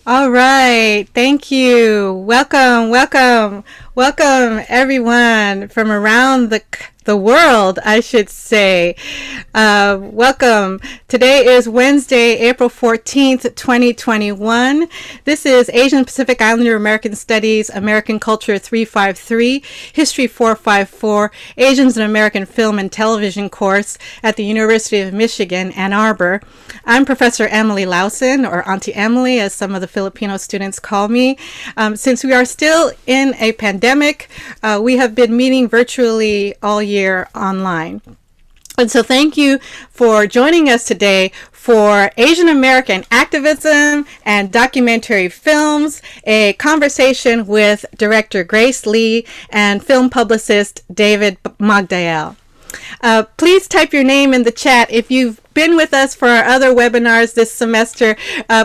All right. Thank you. Welcome everyone from around the world, I should say. Welcome. Today is Wednesday, April 14th, 2021. This is Asian Pacific Islander American Studies, American Culture 353, History 454, Asians in American Film and Television course at the University of Michigan, Ann Arbor. I'm Professor Emily Lawsin, or Auntie Emily, as some of the Filipino students call me. Since we are still in a pandemic, we have been meeting virtually all year online. And so thank you for joining us today for Asian American Activism and Documentary Films, a conversation with director Grace Lee and film publicist David Magdael. Please type your name in the chat if you've been with us for our other webinars this semester.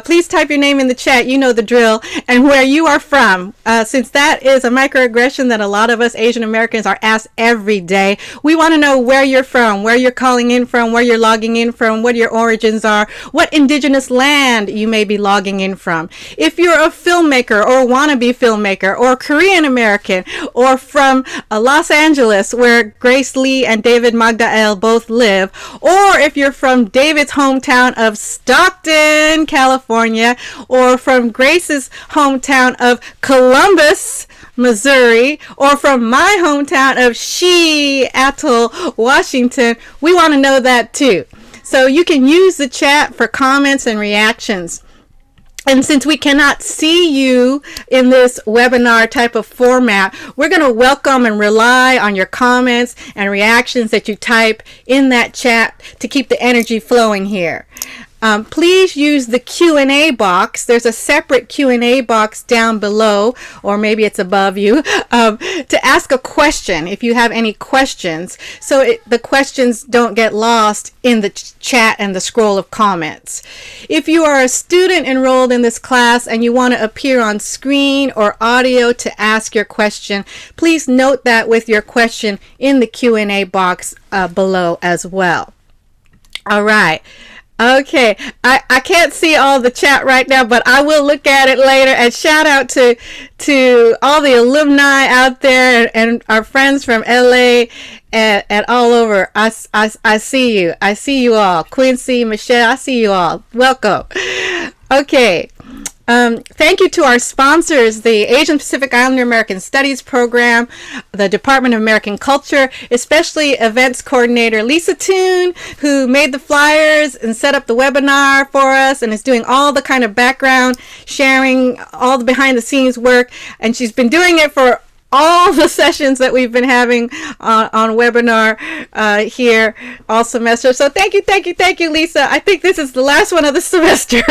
Please type your name in the chat. You know the drill, and where you are from. Since that is a microaggression that a lot of us Asian Americans are asked every day. We want to know where you're from, where you're calling in from, where you're logging in from, what your origins are, what indigenous land you may be logging in from. If you're a filmmaker or wannabe filmmaker or Korean American or from Los Angeles, where Grace Lee and David Magdael both live, or if you're from David's hometown of Stockton, California, or from Grace's hometown of Columbus, Missouri, or from my hometown of Seattle, Washington, we want to know that too. So you can use the chat for comments and reactions. And since we cannot see you in this webinar type of format, we're going to welcome and rely on your comments and reactions that you type in that chat to keep the energy flowing here. Please use the Q&A box. There's a separate Q&A box down below, or maybe it's above you, to ask a question if you have any questions, so the questions don't get lost in the chat and the scroll of comments. If you are a student enrolled in this class and you want to appear on screen or audio to ask your question, please note that with your question in the Q&A box below as well. All right. Okay, I can't see all the chat right now, but I will look at it later. And shout out to all the alumni out there and our friends from LA and all over. I see you. I see you all. Quincy, Michelle, I see you all. Welcome. Okay. Thank you to our sponsors, the Asian Pacific Islander American Studies Program, the Department of American Culture, especially events coordinator Lisa Toon, who made the flyers and set up the webinar for us and is doing all the kind of background sharing, all the behind the scenes work. And she's been doing it for all the sessions that we've been having on webinar here all semester. So thank you, Lisa. I think this is the last one of the semester.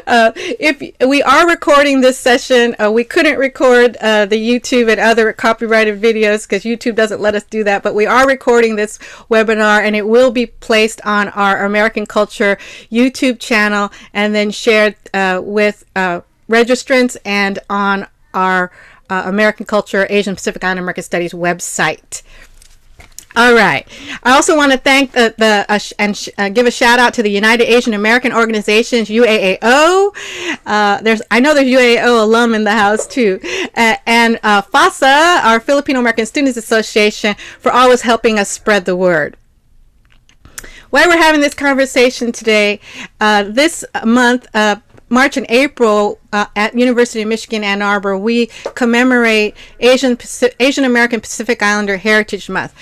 If we are recording this session, we couldn't record the YouTube and other copyrighted videos because YouTube doesn't let us do that, but we are recording this webinar and it will be placed on our American Culture YouTube channel and then shared with registrants and on our American Culture, Asian Pacific Islander American Studies website. All right. I also want to thank and give a shout out to the United Asian American Organizations, UAAO. I know there's UAAO alum in the house too, and FASA, our Filipino American Students Association, for always helping us spread the word. While we're having this conversation today, this month, March and April, at University of Michigan, Ann Arbor, we commemorate Asian American Pacific Islander Heritage Month.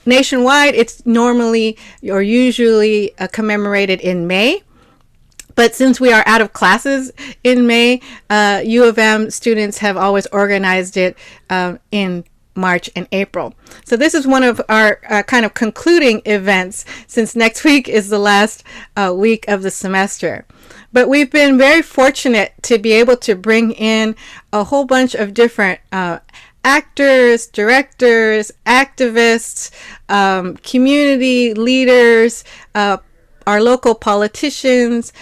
Nationwide, it's normally or usually commemorated in May. But since we are out of classes in May, U of M students have always organized it in March and April. So this is one of our kind of concluding events, since next week is the last week of the semester. But we've been very fortunate to be able to bring in a whole bunch of different actors, directors, activists, community leaders, our local politicians,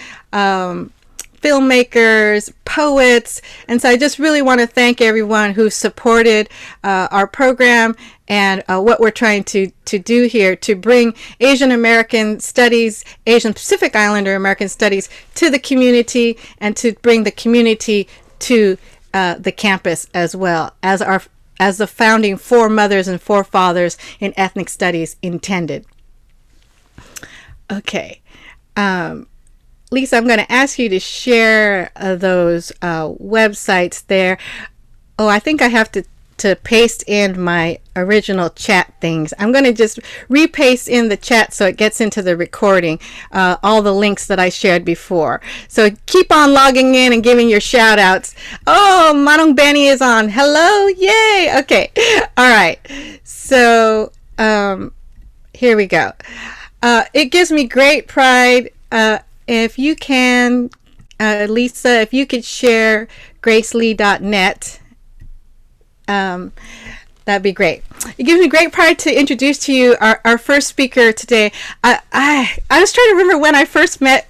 filmmakers, poets. And so I just really want to thank everyone who supported our program and what we're trying to do here to bring Asian American studies, Asian Pacific Islander American studies to the community, and to bring the community to the campus as well, as the founding foremothers and forefathers in ethnic studies intended. Okay. Lisa, I'm going to ask you to share those websites there. Oh, I think I have to paste in my original chat things. I'm going to just repaste in the chat so it gets into the recording, all the links that I shared before. So keep on logging in and giving your shout outs. Oh, Manong Benny is on. Hello. Yay. Okay. All right. So here we go. It gives me great pride. If you can, Lisa, if you could share gracelee.net, that'd be great. It gives me great pride to introduce to you our first speaker today. I was trying to remember when I first met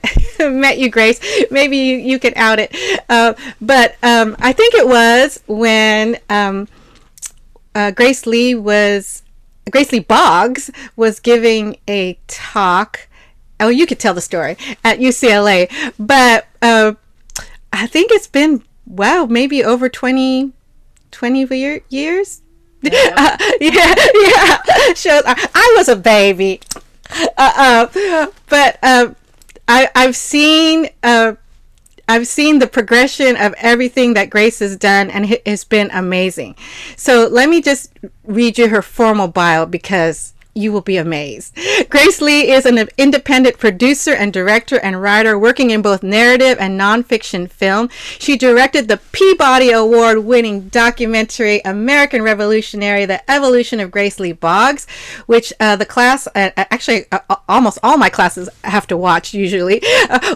you, Grace. Maybe you can out it. But I think it was when Gracelee Boggs was giving a talk. Oh, you could tell the story at UCLA. But I think it's been, wow, maybe over 20 years. Yeah. Shows I was a baby, but I've seen the progression of everything that Grace has done, and it has been amazing. So let me just read you her formal bio, because you will be amazed. Gracelee is an independent producer and director and writer working in both narrative and nonfiction film. She directed the Peabody Award-winning documentary American Revolutionary: The Evolution of Gracelee Boggs, which the class, actually almost all my classes have to watch usually,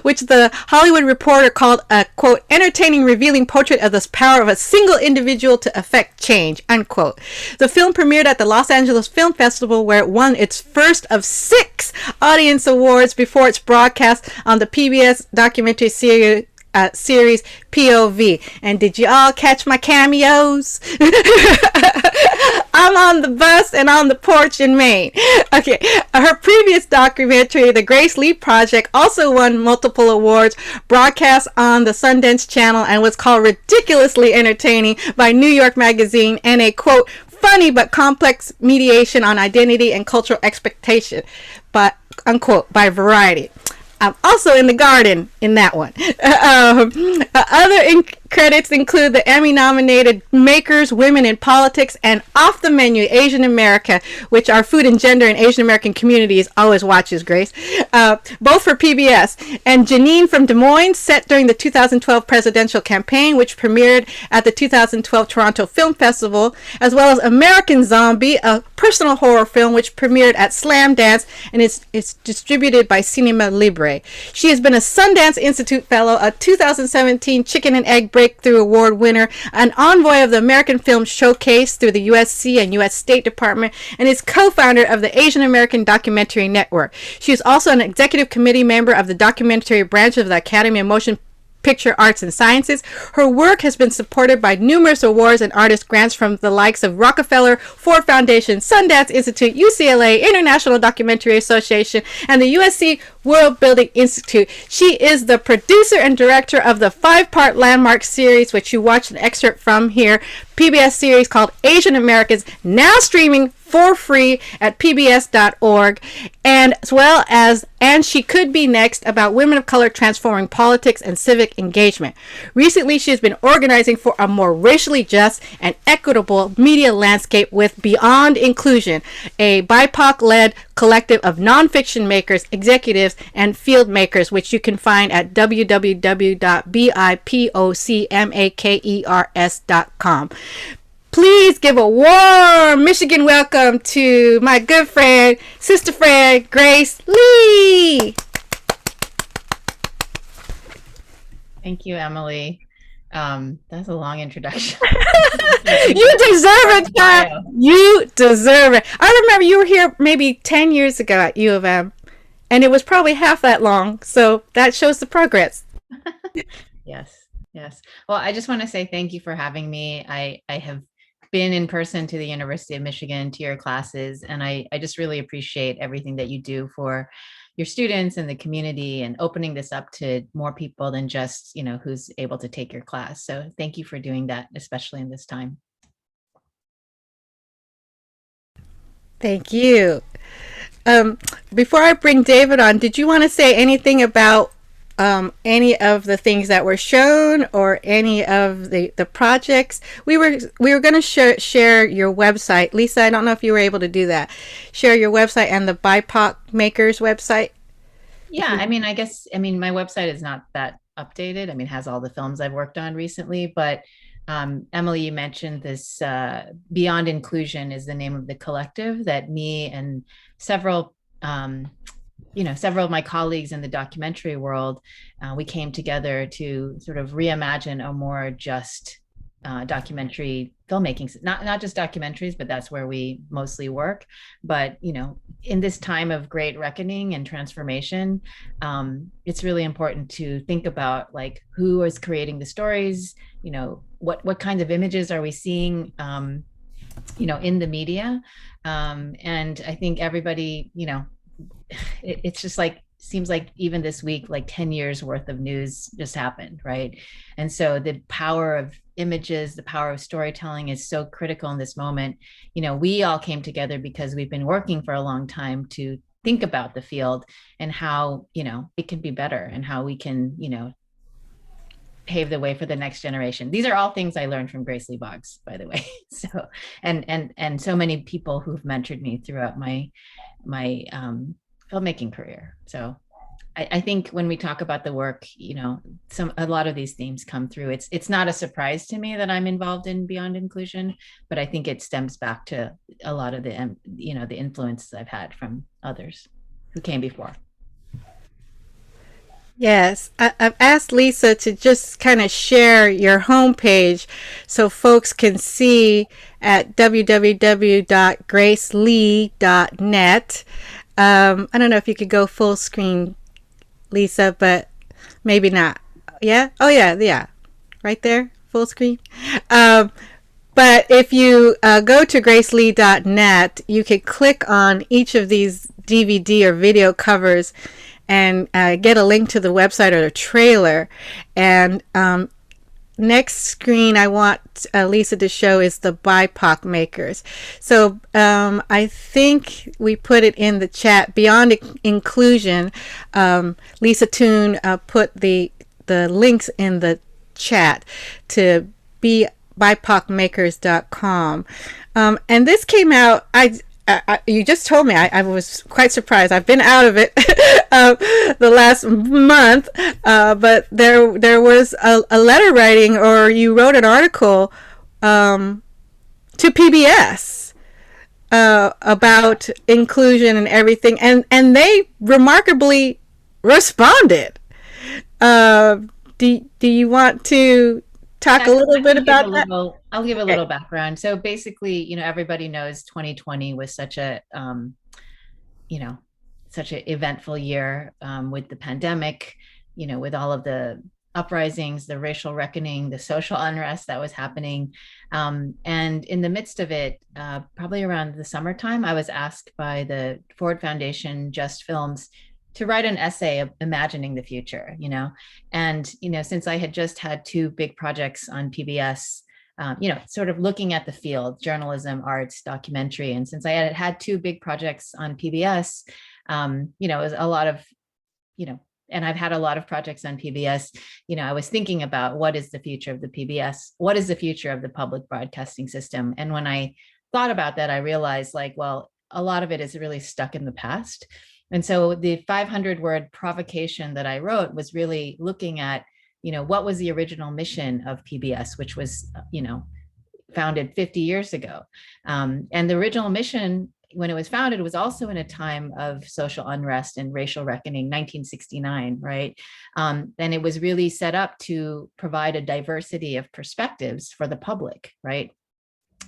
which the Hollywood Reporter called a, quote, entertaining, revealing portrait of the power of a single individual to affect change, unquote. The film premiered at the Los Angeles Film Festival, where it won its first of 6 audience awards before its broadcast on the PBS documentary series POV. And did you all catch my cameos? I'm on the bus and on the porch in Maine. Okay, her previous documentary, The Gracelee Project, also won multiple awards, broadcast on the Sundance Channel, and was called ridiculously entertaining by New York Magazine, and a, quote, funny but complex mediation on identity and cultural expectation, but, unquote, by Variety. I'm also in the garden in that one. Other credits include the Emmy-nominated Makers, Women in Politics, and Off the Menu, Asian America, which our food and gender and Asian American communities always watches, Grace, both for PBS. And Janine from Des Moines, set during the 2012 presidential campaign, which premiered at the 2012 Toronto Film Festival, as well as American Zombie, a personal horror film, which premiered at Slam Dance, and it's distributed by Cinema Libre. She has been a Sundance Institute Fellow, a 2017 Chicken and Egg Breakthrough Award winner, an envoy of the American Film Showcase through the USC and U.S. State Department, and is co-founder of the Asian American Documentary Network. She is also an executive committee member of the documentary branch of the Academy of Motion Picture Arts and Sciences. Her work has been supported by numerous awards and artist grants from the likes of Rockefeller, Ford Foundation, Sundance Institute, UCLA, International Documentary Association, and the USC World Building Institute. She is the producer and director of the 5-part landmark series, which you watched an excerpt from here, PBS series called Asian Americans, now streaming for free at pbs.org, and as well as And She Could Be Next, about women of color transforming politics and civic engagement. Recently, she has been organizing for a more racially just and equitable media landscape with Beyond Inclusion, a BIPOC-led collective of nonfiction makers, executives, and field makers, which you can find at www.bipocmakers.com. Please give a warm Michigan welcome to my good friend, sister friend, Grace Lee. Thank you, Emily. That's a long introduction. You deserve it, child. You deserve it. I remember you were here maybe 10 years ago at U of M, and it was probably half that long, so that shows the progress. Yes, yes. Well, I just want to say thank you for having me. I have been in person to the University of Michigan to your classes, and I just really appreciate everything that you do for your students and the community and opening this up to more people than just, who's able to take your class. So thank you for doing that, especially in this time. Thank you. Um, Before I bring David on, did you want to say anything about any of the things that were shown or any of the projects? We were going to share your website. Lisa, I don't know if you were able to do that. Share your website and the BIPOC Makers website. Yeah, my website is not that updated. It has all the films I've worked on recently, but Emily, you mentioned this Beyond Inclusion is the name of the collective that me and several several of my colleagues in the documentary world, we came together to sort of reimagine a more just documentary filmmaking, not just documentaries, but that's where we mostly work. But in this time of great reckoning and transformation, it's really important to think about like who is creating the stories, what kinds of images are we seeing in the media. And I think everybody, it's just like seems like even this week like 10 years worth of news just happened, right? And so the power of images, the power of storytelling is so critical in this moment. We all came together because we've been working for a long time to think about the field and how it can be better and how we can pave the way for the next generation. These are all things I learned from Grace Lee Boggs, by the way. So and so many people who've mentored me throughout my filmmaking career. So I think when we talk about the work, a lot of these themes come through. It's not a surprise to me that I'm involved in Beyond Inclusion, but I think it stems back to a lot of the the influences I've had from others who came before. Yes, I've asked Lisa to just kind of share your homepage so folks can see at www.gracelee.net. I don't know if you could go full screen, Lisa, but maybe not. Yeah? Oh, yeah, yeah. Right there, full screen. But if you go to gracelee.net, you could click on each of these DVD or video covers and get a link to the website or the trailer. And next screen I want Lisa to show is the BIPOC Makers. So I think we put it in the chat. Beyond Inclusion, Lisa Toon put the links in the chat to BIPOCmakers.com. And this came out, you just told me. I was quite surprised. I've been out of it the last month, but there was a letter writing, or you wrote an article to PBS about inclusion and everything, and they remarkably responded. Do you want to talk a little bit about that? I'll give a little background. So basically, everybody knows 2020 was such a, such an eventful year with the pandemic, with all of the uprisings, the racial reckoning, the social unrest that was happening. And in the midst of it, probably around the summertime, I was asked by the Ford Foundation, Just Films, to write an essay of imagining the future, and, since I had just had two big projects on PBS, sort of looking at the field, journalism, arts, documentary. And since I had had two big projects on PBS, it was a lot of, and I've had a lot of projects on PBS, I was thinking about what is the future of the PBS? What is the future of the public broadcasting system? And when I thought about that, I realized well, a lot of it is really stuck in the past. And so the 500-word provocation that I wrote was really looking at, what was the original mission of PBS, which was, founded 50 years ago. And the original mission, when it was founded, was also in a time of social unrest and racial reckoning, 1969, right? And it was really set up to provide a diversity of perspectives for the public, right?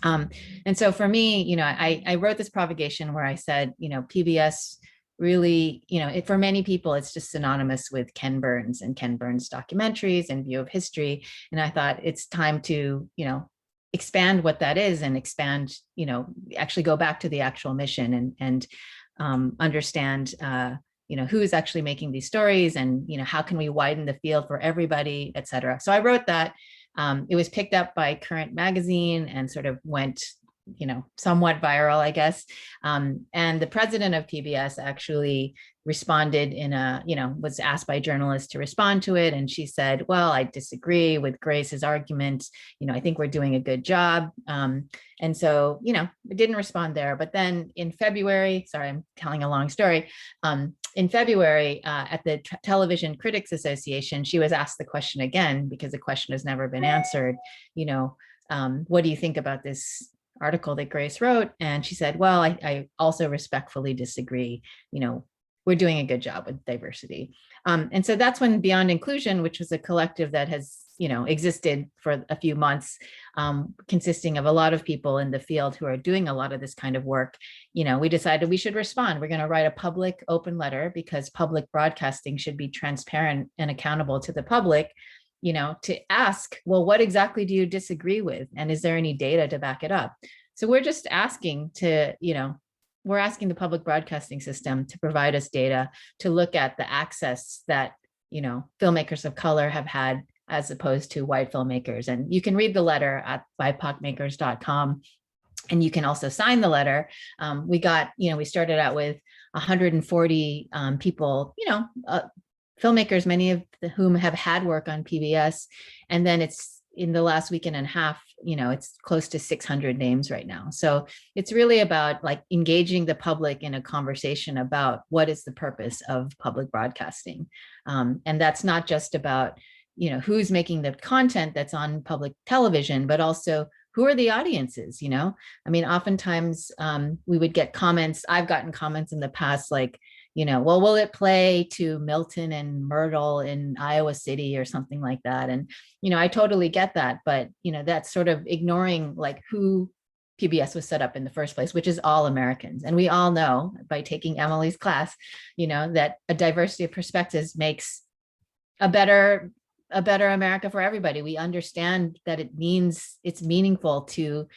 And so for me, I wrote this provocation where I said, PBS really, for many people, it's just synonymous with Ken Burns and Ken Burns documentaries and view of history. And I thought it's time to, expand what that is and expand, actually go back to the actual mission and understand, who's actually making these stories and, how can we widen the field for everybody, et cetera. So I wrote that. It was picked up by Current Magazine and sort of went, somewhat viral, I guess. And the president of PBS actually responded was asked by journalists to respond to it. And she said, well, I disagree with Grace's argument. I think we're doing a good job. And so, it didn't respond there. But then in February, sorry, I'm telling a long story. In February, at the Television Critics Association, she was asked the question again, because the question has never been answered. What do you think about this article that Grace wrote? And she said, well, I also respectfully disagree. We're doing a good job with diversity. And so that's when Beyond Inclusion, which was a collective that has, existed for a few months, consisting of a lot of people in the field who are doing a lot of this kind of work, we decided we should respond. We're going to write a public open letter, because public broadcasting should be transparent and accountable to the public, to ask, well, what exactly do you disagree with? And is there any data to back it up? So we're just asking we're asking the public broadcasting system to provide us data to look at the access that, filmmakers of color have had as opposed to white filmmakers. And you can read the letter at bipocmakers.com. And you can also sign the letter. We started out with 140 people, filmmakers, many of whom have had work on PBS. And then it's in the last weekend and a half, it's close to 600 names right now. So it's really about engaging the public in a conversation about what is the purpose of public broadcasting. And that's not just about, who's making the content that's on public television, but also who are the audiences, oftentimes we would get comments. I've gotten comments in the past, well, will it play to Milton and Myrtle in Iowa City or something like that? And, I totally get that, but, that's sort of ignoring who PBS was set up in the first place, which is all Americans. And we all know by taking Emily's class, that a diversity of perspectives makes a better America for everybody. We understand that it's meaningful to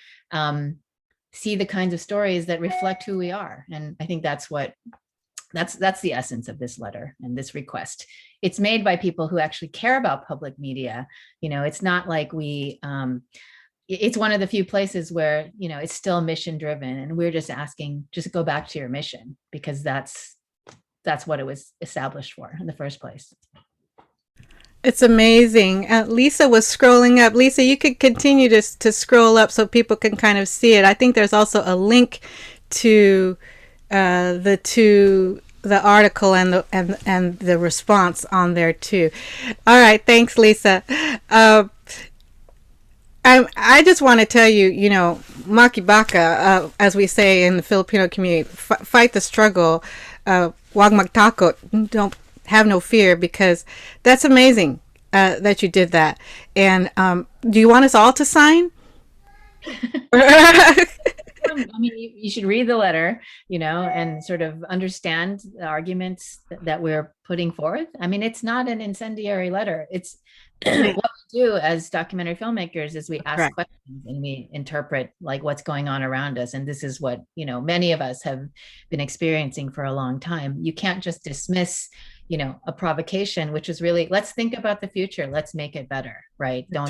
see the kinds of stories that reflect who we are. And I think that's the essence of this letter and this request. It's made by people who actually care about public media. It's not like it's one of the few places where, it's still mission driven. And we're just asking, just go back to your mission, because that's what it was established for in the first place. It's amazing. Lisa was scrolling up. Lisa, you could continue to scroll up so people can kind of see it. I think there's also a link to the article and the response on there too. All right, thanks, Lisa. I just want to tell you, makibaka, as we say in the Filipino community, fight the struggle. Wag magtakot, don't have no fear, because that's amazing that you did that. And do you want us all to sign? You should read the letter, and sort of understand the arguments that we're putting forth. It's not an incendiary letter. It's what we do as documentary filmmakers is we ask questions and we interpret what's going on around us. And this is what, many of us have been experiencing for a long time. You can't just dismiss, a provocation, which is really, let's think about the future. Let's make it better, right? Don't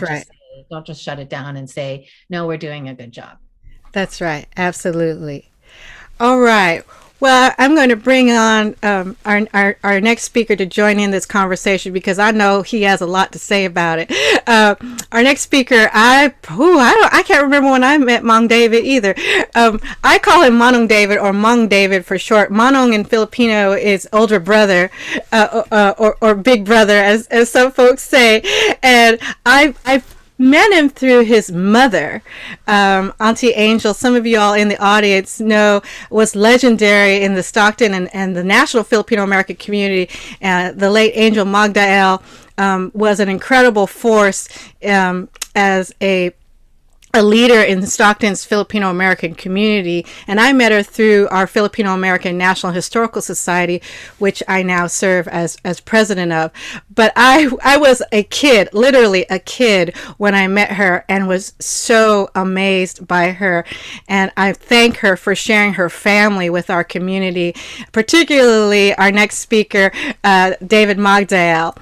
just shut it down and say, no, we're doing a good job. That's right. Absolutely. All right. Well, I'm going to bring on our next speaker to join in this conversation, because I know he has a lot to say about it. Our next speaker, I can't remember when I met Mang David either. I call him Manong David, or Mang David for short. Manong in Filipino is older brother, or big brother, as some folks say. And I met him through his mother, Auntie Angel. Some of you all in the audience know was legendary in the Stockton and the national Filipino American community. The late Angel MAGDAEL was an incredible force as a a leader in Stockton's Filipino American community, and I met her through our Filipino American National Historical Society, which I now serve as president of. But I was a kid, literally a kid, when I met her, and was so amazed by her. And I thank her for sharing her family with our community, particularly our next speaker, David Magdael.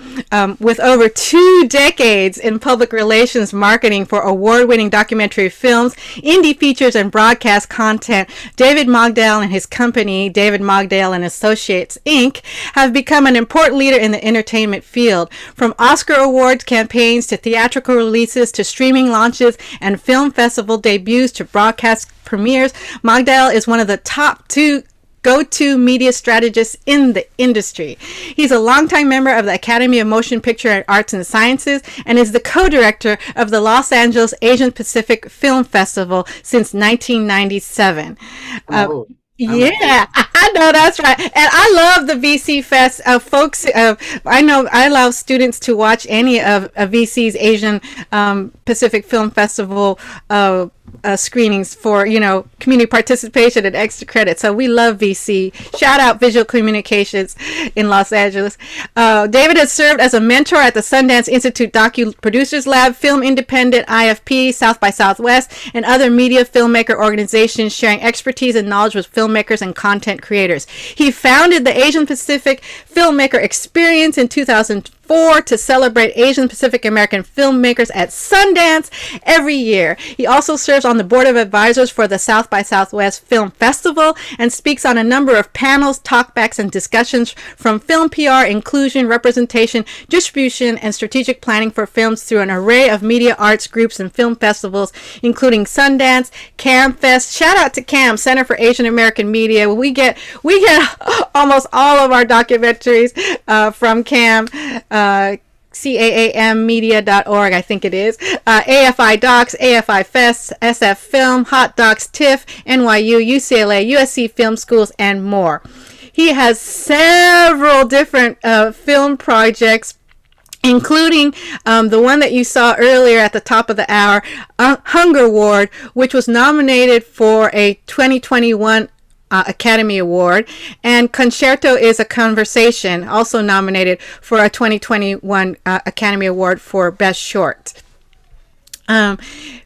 With over 2 decades in public relations marketing for award-winning documentary films, indie features, and broadcast content, David Magdael and his company, David Magdael and Associates, Inc., have become an important leader in the entertainment field. From Oscar Awards campaigns to theatrical releases to streaming launches and film festival debuts to broadcast premieres, Magdael is one of the top 2 go-to media strategist in the industry. He's a longtime member of the Academy of Motion Picture and Arts and Sciences and is the co-director of the Los Angeles Asian Pacific Film Festival since 1997. Yeah, I know, that's right. And I love the VC Fest. Folks, I know I allow students to watch any of VC's Asian Pacific Film Festival screenings for, community participation and extra credit. So we love VC. Shout out Visual Communications in Los Angeles. David has served as a mentor at the Sundance Institute Docu Producers Lab, Film Independent, IFP, South by Southwest, and other media filmmaker organizations, sharing expertise and knowledge with filmmakers and content creators. He founded the Asian Pacific Filmmaker Experience in 2004 to celebrate Asian Pacific American filmmakers at Sundance every year. He also serves on the board of advisors for the South by Southwest Film Festival and speaks on a number of panels, talkbacks, and discussions from film PR, inclusion, representation, distribution, and strategic planning for films through an array of media arts groups and film festivals, including Sundance, CAM Fest. Shout out to CAM, Center for Asian American Media. We get almost all of our documentaries from CAM. CAAMmedia.org, I think it is. AFI Docs, AFI Fest, SF Film, Hot Docs, TIFF, NYU, UCLA, USC Film Schools, and more. He has several different film projects, including the one that you saw earlier at the top of the hour, Hunger Award, which was nominated for a 2021 Academy Award, and Concerto is a Conversation, also nominated for a 2021 Academy Award for Best Short.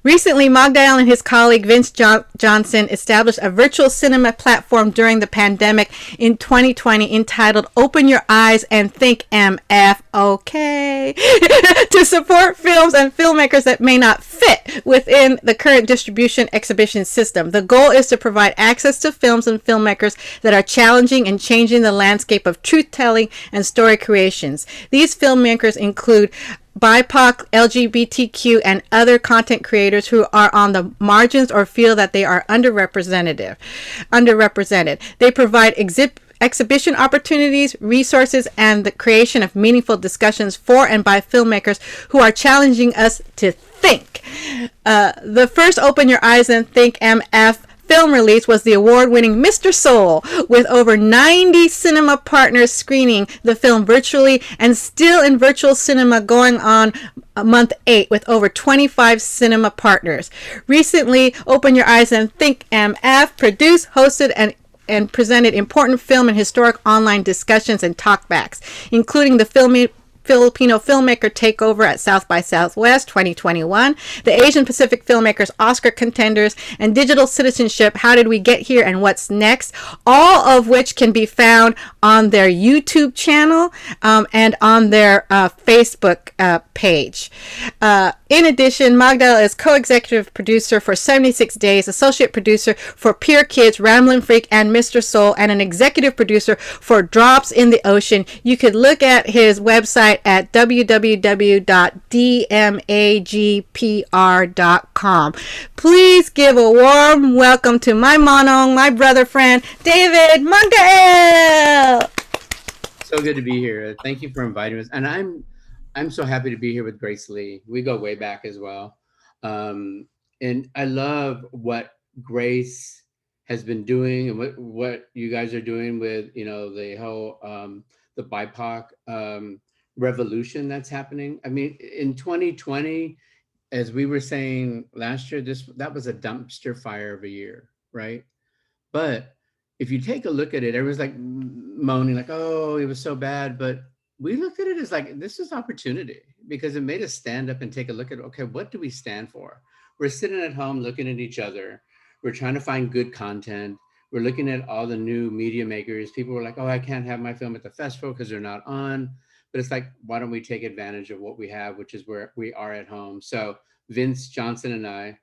Recently, Magdale and his colleague Vince Johnson established a virtual cinema platform during the pandemic in 2020 entitled Open Your Eyes and Think MF, okay, to support films and filmmakers that may not fit within the current distribution exhibition system. The goal is to provide access to films and filmmakers that are challenging and changing the landscape of truth-telling and story creations. These filmmakers include BIPOC, LGBTQ, and other content creators who are on the margins or feel that they are underrepresented. They provide exhibition opportunities, resources, and the creation of meaningful discussions for and by filmmakers who are challenging us to think. The first Open Your Eyes and Think MF film release was the award-winning Mr. Soul, with over 90 cinema partners screening the film virtually and still in virtual cinema going on month 8 with over 25 cinema partners. Recently, Open Your Eyes and Think MF produced, hosted, and presented important film and historic online discussions and talkbacks, including the Filipino Filmmaker Takeover at South by Southwest 2021, the Asian Pacific Filmmakers Oscar Contenders, and Digital Citizenship, How Did We Get Here and What's Next, all of which can be found on their YouTube channel and on their Facebook page. In addition, Magdale is co-executive producer for 76 Days, associate producer for Pure Kids, Ramblin' Freak, and Mr. Soul, and an executive producer for Drops in the Ocean. You could look at his website at www.dmagpr.com. Please give a warm welcome to my manong, my brother friend, David Magdale. So good to be here. Thank you for inviting us. And I'm so happy to be here with Grace Lee. We go way back as well. And I love what Grace has been doing and what you guys are doing with, the whole, the BIPOC revolution that's happening. I mean, in 2020, as we were saying last year, that was a dumpster fire of a year, right? But if you take a look at it, everyone's like moaning, like, oh, it was so bad. But we looked at it as like, this is opportunity, because it made us stand up and take a look at, okay, what do we stand for? We're sitting at home looking at each other. We're trying to find good content. We're looking at all the new media makers. People were like, oh, I can't have my film at the festival because they're not on. But it's like, why don't we take advantage of what we have, which is where we are at home. So Vince Johnson and I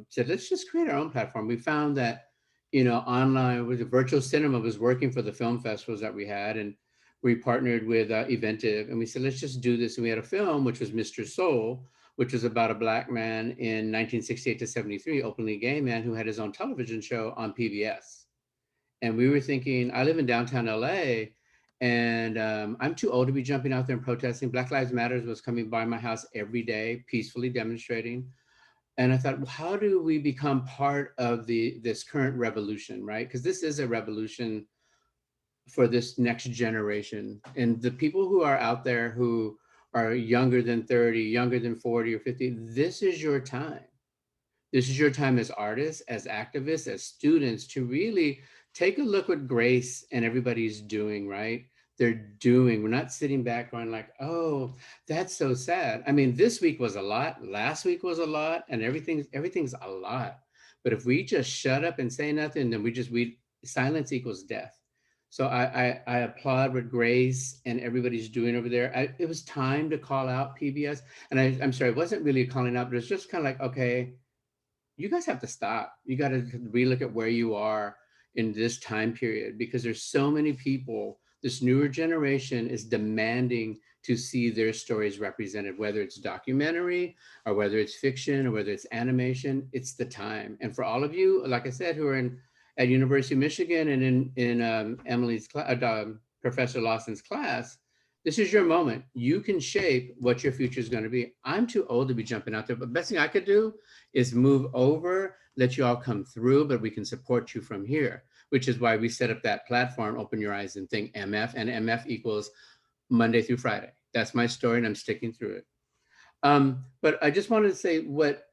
said, let's just create our own platform. We found that, online with the virtual cinema was working for the film festivals that we had. And we partnered with Eventive, and we said, let's just do this. And we had a film, which was Mr. Soul, which was about a Black man in 1968 to 73, openly gay man who had his own television show on PBS. And we were thinking, I live in downtown LA, and I'm too old to be jumping out there and protesting. Black Lives Matters was coming by my house every day, peacefully demonstrating. And I thought, well, how do we become part of this current revolution, right? Because this is a revolution for this next generation. And the people who are out there who are younger than 30, younger than 40 or 50, this is your time. This is your time as artists, as activists, as students, to really take a look what Grace and everybody's doing, right? They're doing. We're not sitting back going like, oh, that's so sad. I mean, this week was a lot, last week was a lot, and everything's a lot. But if we just shut up and say nothing, then we silence equals death. So I applaud what Grace and everybody's doing over there. It was time to call out PBS. And I'm sorry, it wasn't really calling out, but it's just kind of like, okay, you guys have to stop. You got to relook at where you are in this time period, because there's so many people, this newer generation is demanding to see their stories represented, whether it's documentary or whether it's fiction or whether it's animation. It's the time. And for all of you, like I said, who are at University of Michigan and in Emily's Professor Lawson's class, this is your moment. You can shape what your future is going to be. I'm too old to be jumping out there, but the best thing I could do is move over, let you all come through, but we can support you from here, which is why we set up that platform, Open Your Eyes and Think MF, and MF equals Monday through Friday. That's my story, and I'm sticking through it. But I just wanted to say what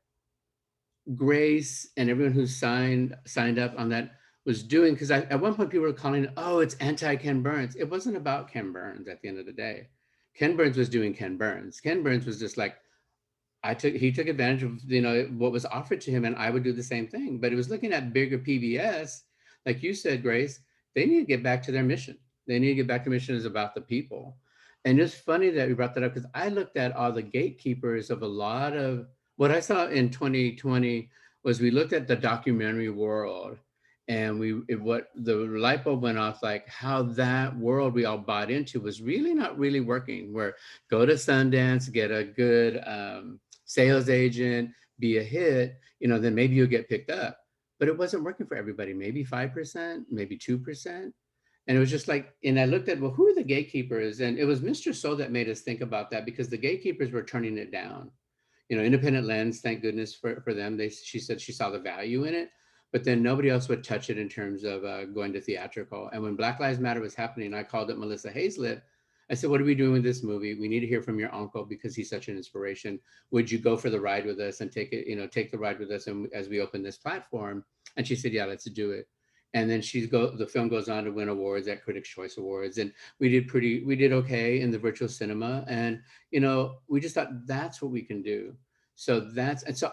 Grace and everyone who signed up on that was doing, because at one point people were calling it, oh, it's anti-Ken Burns. It wasn't about Ken Burns at the end of the day. Ken Burns was doing Ken Burns. Ken Burns was just like, he took advantage of what was offered to him, and I would do the same thing. But it was looking at bigger PBS, like you said, Grace. They need to get back to their mission. They need to get back to mission is about the people. And it's funny that we brought that up, because I looked at all the gatekeepers of a lot of what I saw in 2020 was we looked at the documentary world, and what the light bulb went off, like how that world we all bought into was really not really working. Where go to Sundance, get a good sales agent, be a hit, then maybe you'll get picked up. But it wasn't working for everybody. Maybe 5%, maybe 2%. And it was just like, and I looked at, well, who are the gatekeepers? And it was Mr. Soul that made us think about that, because the gatekeepers were turning it down. Independent Lens, thank goodness for them. She said she saw the value in it, but then nobody else would touch it in terms of going to theatrical. And when Black Lives Matter was happening, I called up Melissa Hazlett. I said, what are we doing with this movie? We need to hear from your uncle, because he's such an inspiration. Would you go for the ride with us and take the ride with us as we open this platform? And she said, yeah, let's do it. And then the film goes on to win awards at Critics' Choice Awards. And we did okay in the virtual cinema. And, we just thought that's what we can do. So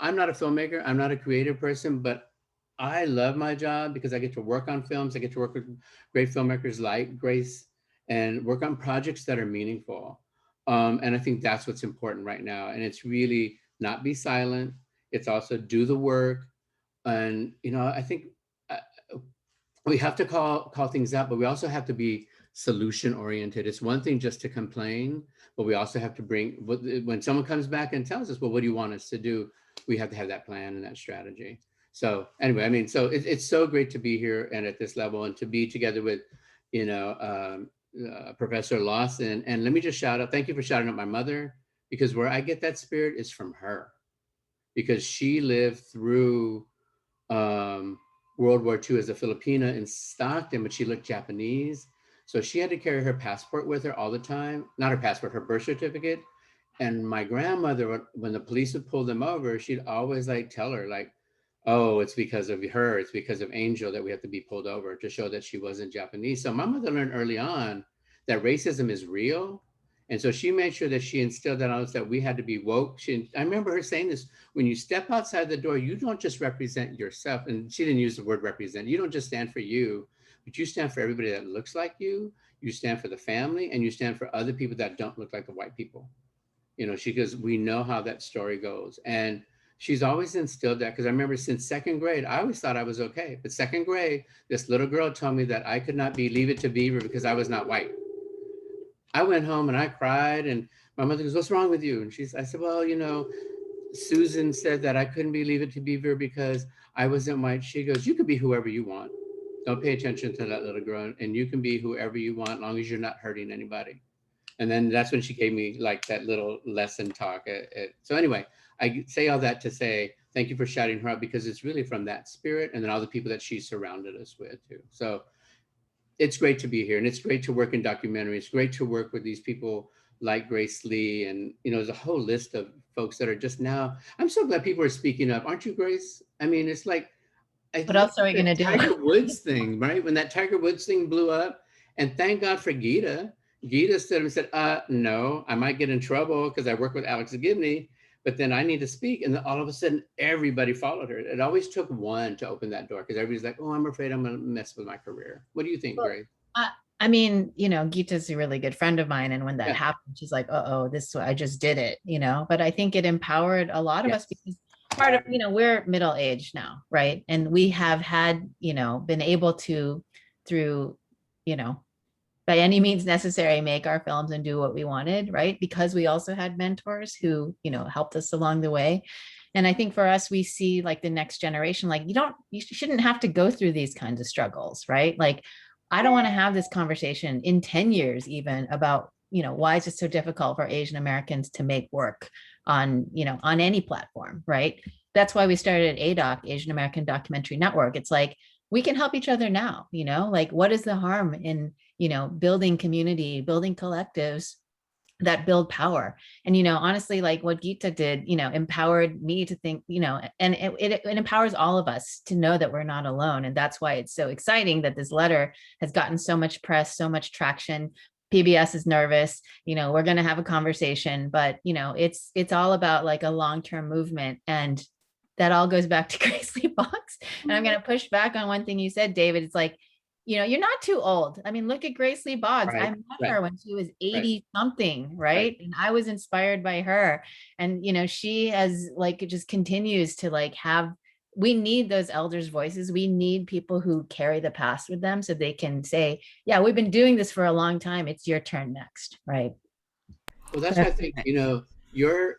I'm not a filmmaker. I'm not a creative person, but I love my job because I get to work on films. I get to work with great filmmakers like Grace and work on projects that are meaningful. And I think that's what's important right now. And it's really not be silent. It's also do the work. And, I think we have to call things out, but we also have to be solution oriented. It's one thing just to complain, but we also have to when someone comes back and tells us, well, what do you want us to do? We have to have that plan and that strategy. So anyway, so it's so great to be here and at this level, and to be together with, Professor Lawsin. And let me just thank you for shouting out my mother, because where I get that spirit is from her, because she lived through World War II as a Filipina in Stockton, but she looked Japanese. So she had to carry her passport with her all the time, not her passport, her birth certificate. And my grandmother, when the police would pull them over, she'd always like tell her like, oh, it's because of her, it's because of Angel that we have to be pulled over, to show that she wasn't Japanese. So my mother learned early on that racism is real. And so she made sure that she instilled that on us, that we had to be woke. I remember her saying this: when you step outside the door, you don't just represent yourself. And she didn't use the word represent. You don't just stand for you, but you stand for everybody that looks like you stand for the family, and you stand for other people that don't look like the white people. You know, she goes, we know how that story goes. And she's always instilled that, because I remember since second grade, I always thought I was okay. But second grade, this little girl told me that I could not be Leave It to Beaver because I was not white. I went home and I cried, and my mother goes, what's wrong with you? And I said, well, you know, Susan said that I couldn't be Leave It to Beaver because I wasn't white. She goes, you could be whoever you want. Don't pay attention to that little girl, and you can be whoever you want, as long as you're not hurting anybody. And then that's when she gave me like that little lesson talk. So anyway, I say all that to say thank you for shouting her out, because it's really from that spirit, and then all the people that she surrounded us with too. So it's great to be here, and it's great to work in documentary. It's great to work with these people like Grace Lee, and you know, there's a whole list of folks that are just now. I'm so glad people are speaking up, aren't you, Grace? I mean, it's like, what else are we going to do? Tiger Woods thing, right? When that Tiger Woods thing blew up, and thank God for Gita. Gita stood up and said, no, I might get in trouble because I work with Alex Gibney, but then I need to speak. And then all of a sudden, everybody followed her. It always took one to open that door, because everybody's like, oh, I'm afraid I'm going to mess with my career. What do you think, Grace? I mean, you know, Gita's a really good friend of mine. And when that happened, she's like, I just did it, you know, but I think it empowered a lot of us, because part of, you know, we're middle-aged now, right? And we have had, you know, been able to, through, you know, by any means necessary, make our films and do what we wanted, right? Because we also had mentors who, you know, helped us along the way. And I think for us, we see like the next generation, like you shouldn't have to go through these kinds of struggles, right? Like, I don't want to have this conversation in 10 years even about, you know, why is it so difficult for Asian Americans to make work on, you know, on any platform, right? That's why we started ADOC, Asian American Documentary Network. It's like, we can help each other now, you know, like what is the harm in, you know, building community, building collectives that build power. And, you know, honestly, like what Gita did, you know, empowered me to think, you know, and it empowers all of us to know that we're not alone. And that's why it's so exciting that this letter has gotten so much press, so much traction. PBS is nervous, you know, we're going to have a conversation, but, you know, it's all about like a long-term movement. And that all goes back to Grace Lee Boggs. And I'm going to push back on one thing you said, David. It's like, you know, you're not too old. I mean, look at Grace Lee Boggs. I met her when she was 80 something, right? And I was inspired by her. And, you know, she has like, it just continues to like we need those elders' voices. We need people who carry the past with them so they can say, yeah, we've been doing this for a long time. It's your turn next, right? Well, that's why I think, you know, your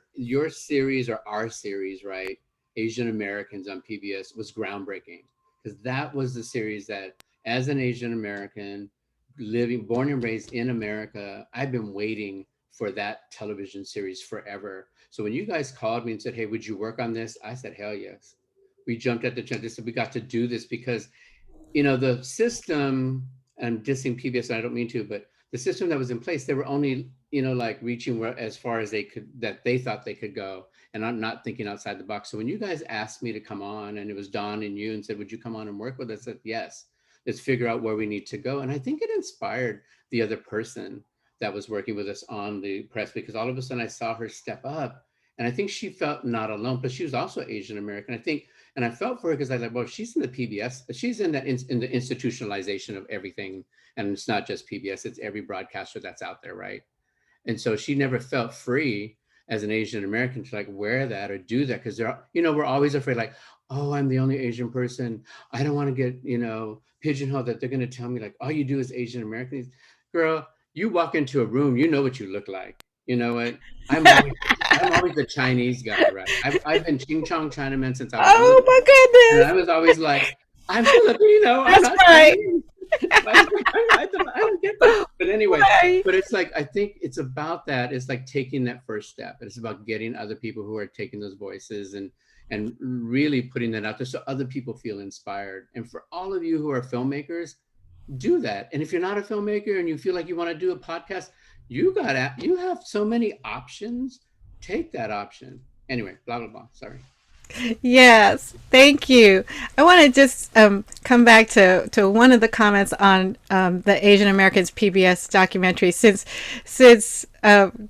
series, or our series, right? Asian Americans on PBS was groundbreaking, because that was the series that, as an Asian American born and raised in America, I've been waiting for that television series forever. So when you guys called me and said, hey, would you work on this? I said, hell yes. We jumped at the chance. They said, we got to do this because, you know, the system, I'm dissing PBS, and I don't mean to, but the system that was in place, they were only, you know, like reaching as far as they could, that they thought they could go. And I'm not thinking outside the box. So when you guys asked me to come on, and it was Dawn and you, and said, would you come on and work with us? I said, yes. Let's figure out where we need to go. And I think it inspired the other person that was working with us on the press, because all of a sudden I saw her step up, and I think she felt not alone, but she was also Asian American. I think, and I felt for her because I was like, well, she's in the PBS, she's in that in the institutionalization of everything. And it's not just PBS, it's every broadcaster that's out there, right? And so she never felt free as an Asian American to like wear that or do that, because they're, you know, we're always afraid, like, oh, I'm the only Asian person. I don't want to get, you know, pigeonholed, that they're going to tell me like, all you do is Asian American. Girl, you walk into a room, you know what you look like. You know what? I'm always the Chinese guy, right? I've been Ching Chong Chinaman since I was oh my goodness. And I was always like, I'm Filipino. That's I'm not right. Chinese. I don't get that. But anyway, Right. but it's like, I think it's about that. It's like taking that first step. It's about getting other people who are taking those voices and really putting that out there so other people feel inspired. And for all of you who are filmmakers, do that. And if you're not a filmmaker and you feel like you want to do a podcast, you have so many options take that option. Anyway, blah, blah, blah. Sorry. Yes, thank you. I want to just come back to one of the comments on the Asian Americans PBS documentary, since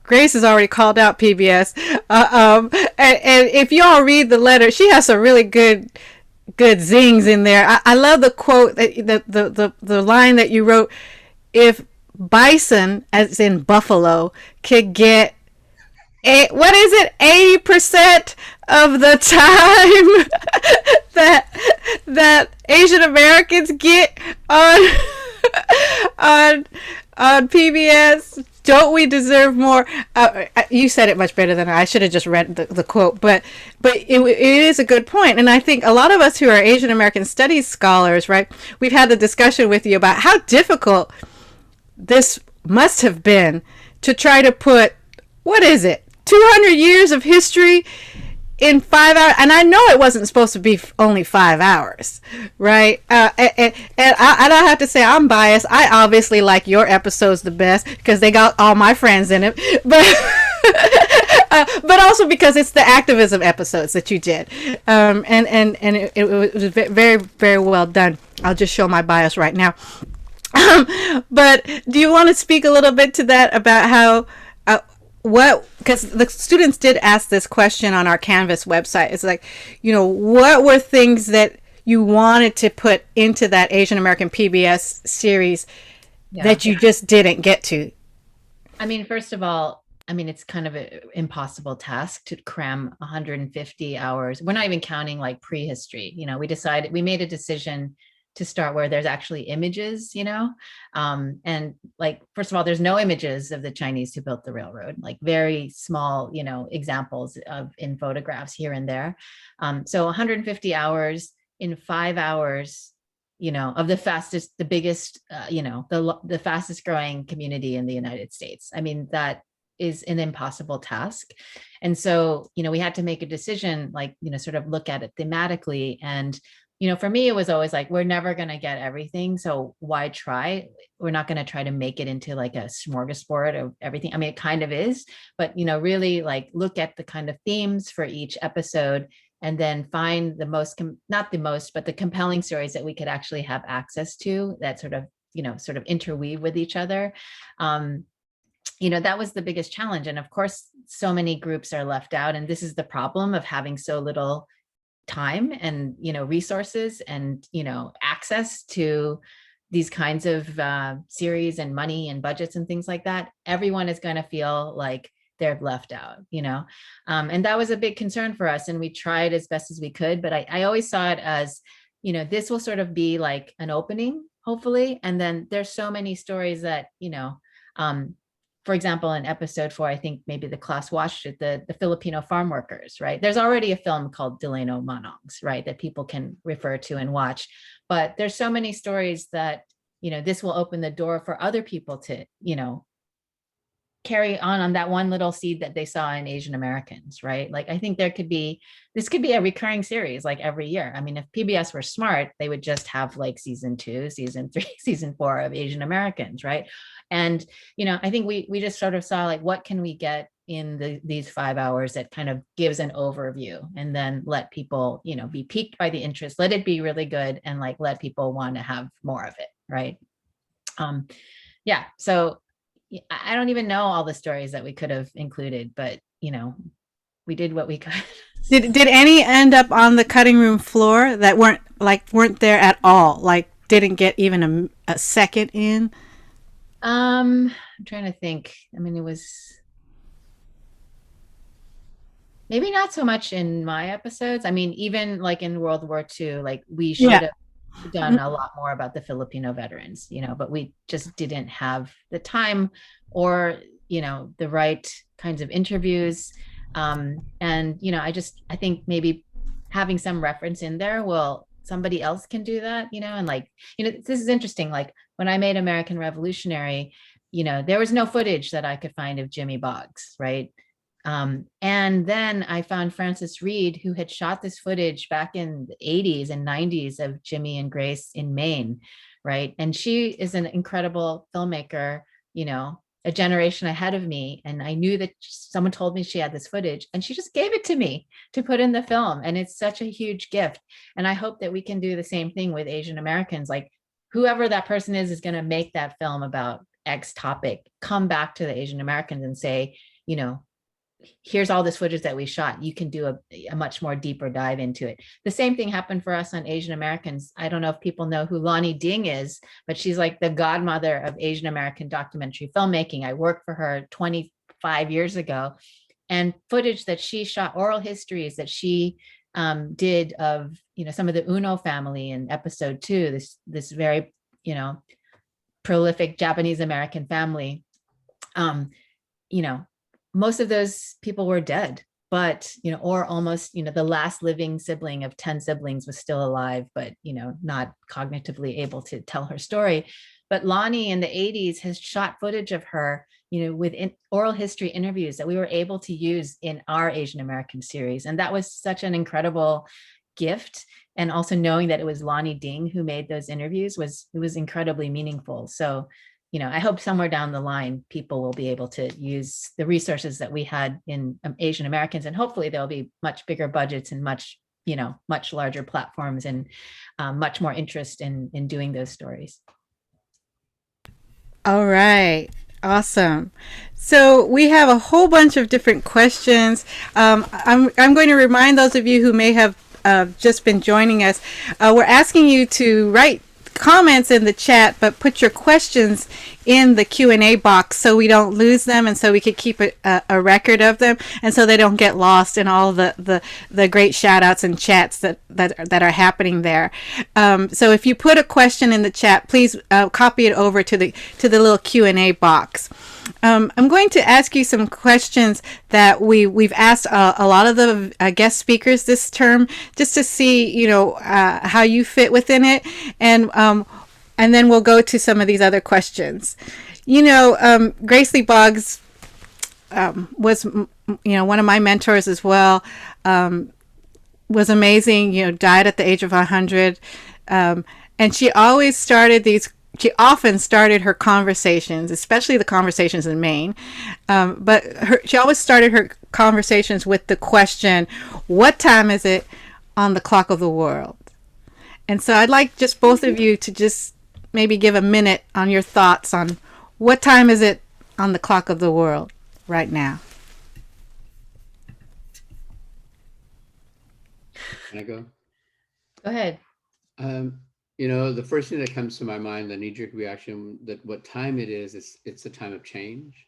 Grace has already called out PBS, and if you all read the letter, she has some really good zings in there. I love the quote, the line that you wrote: "If bison, as in buffalo, could get what is it, 80% of the time that Asian Americans get on on PBS, don't we deserve more?" You said it much better than I should have just read the quote, but it is a good point. And I think a lot of us who are Asian American studies scholars, right, we've had the discussion with you about how difficult this must have been to try to put, what is it, 200 years of history in 5 hours. And I know it wasn't supposed to be only 5 hours, right? And I have to say, I'm biased. I obviously like your episodes the best because they got all my friends in it, but also because it's the activism episodes that you did, and it was very, very well done. I'll just show my bias right now. But do you want to speak a little bit to that, about how because the students did ask this question on our Canvas website. It's like, what were things that you wanted to put into that Asian American PBS series that you just didn't get to? I mean, first of all, it's kind of an impossible task to cram 150 hours. We're not even counting like prehistory. We made a decision to start where there's actually images, and like, first of all, there's no images of the Chinese who built the railroad, like very small, examples in photographs here and there. So 150 hours in 5 hours, of the biggest, the fastest growing community in the United States. That is an impossible task. And so, we had to make a decision, like, sort of look at it thematically. And for me, it was always like, we're never going to get everything. So why try? We're not going to try to make it into like a smorgasbord of everything. It kind of is, but, really like look at the kind of themes for each episode and then find not the most, but the compelling stories that we could actually have access to that sort of interweave with each other. That was the biggest challenge. And of course, so many groups are left out. And this is the problem of having so little time and resources and access to these kinds of series and money and budgets and things like that. Everyone is going to feel like they're left out, and that was a big concern for us, and we tried as best as we could. But I always saw it as, this will sort of be like an opening, hopefully, and then there's so many stories that for example, in episode 4, I think maybe the class watched it, the Filipino farm workers, right? There's already a film called Delano Manongs, right, that people can refer to and watch. But there's so many stories that, this will open the door for other people to, carry on that one little seed that they saw in Asian Americans, right? Like, I think this could be a recurring series, like every year. If PBS were smart, they would just have like season 2, season 3, season 4 of Asian Americans, right? And, I think we just sort of saw like, what can we get in these 5 hours that kind of gives an overview, and then let people, be piqued by the interest, let it be really good, and like, let people want to have more of it, right? So I don't even know all the stories that we could have included, but, we did what we could. Did any end up on the cutting room floor that weren't there at all? Like, didn't get even a second in? I'm trying to think. It was maybe not so much in my episodes. Even like in World War II, like we should have done a lot more about the Filipino veterans, but we just didn't have the time or, the right kinds of interviews. And, I think maybe having some reference in there somebody else can do that, and like, this is interesting. Like when I made American Revolutionary, there was no footage that I could find of Jimmy Boggs, right? And then I found Frances Reed, who had shot this footage back in the 80s and 90s of Jimmy and Grace in Maine, right? And she is an incredible filmmaker, a generation ahead of me. And I knew that someone told me she had this footage, and she just gave it to me to put in the film. And it's such a huge gift. And I hope that we can do the same thing with Asian Americans. Like, whoever that person is going to make that film about X topic, come back to the Asian Americans and say, you know, here's all this footage that we shot. You can do a much more deeper dive into it. The same thing happened for us on Asian Americans. I don't know if people know who Lonnie Ding is, but she's like the godmother of Asian American documentary filmmaking. I worked for her 25 years ago, and footage that she shot, oral histories that she did of, you know, some of the Uno family in episode 2, this very, you know, prolific Japanese American family. You know, most of those people were dead, but, you know, or almost, you know, the last living sibling of 10 siblings was still alive, but, you know, not cognitively able to tell her story. But Lonnie in the 80s has shot footage of her, you know, with oral history interviews that we were able to use in our Asian American series. And that was such an incredible gift. And also knowing that it was Lonnie Ding who made those interviews was incredibly meaningful. So, you know, I hope somewhere down the line, people will be able to use the resources that we had in Asian Americans, and hopefully there'll be much bigger budgets and much, you know, much larger platforms, and much more interest in doing those stories. All right. Awesome. So we have a whole bunch of different questions. I'm going to remind those of you who may have just been joining us. We're asking you to write comments in the chat, but put your questions in the Q&A box so we don't lose them, and so we could keep a record of them, and so they don't get lost in all the great shout outs and chats that are happening there. So if you put a question in the chat, please copy it over to the little Q&A box. I'm going to ask you some questions that we've asked a lot of the guest speakers this term, just to see, you know, how you fit within it, and then we'll go to some of these other questions. You know, Grace Lee Boggs was, you know, one of my mentors as well. Was amazing. You know, died at the age of 100, and she often started her conversations, especially the conversations in Maine, but she always started her conversations with the question, what time is it on the clock of the world? And so I'd like just both of you to just maybe give a minute on your thoughts on what time is it on the clock of the world right now. Can I go? Go ahead. You know, the first thing that comes to my mind, the knee-jerk reaction, that what time it is, it's a time of change.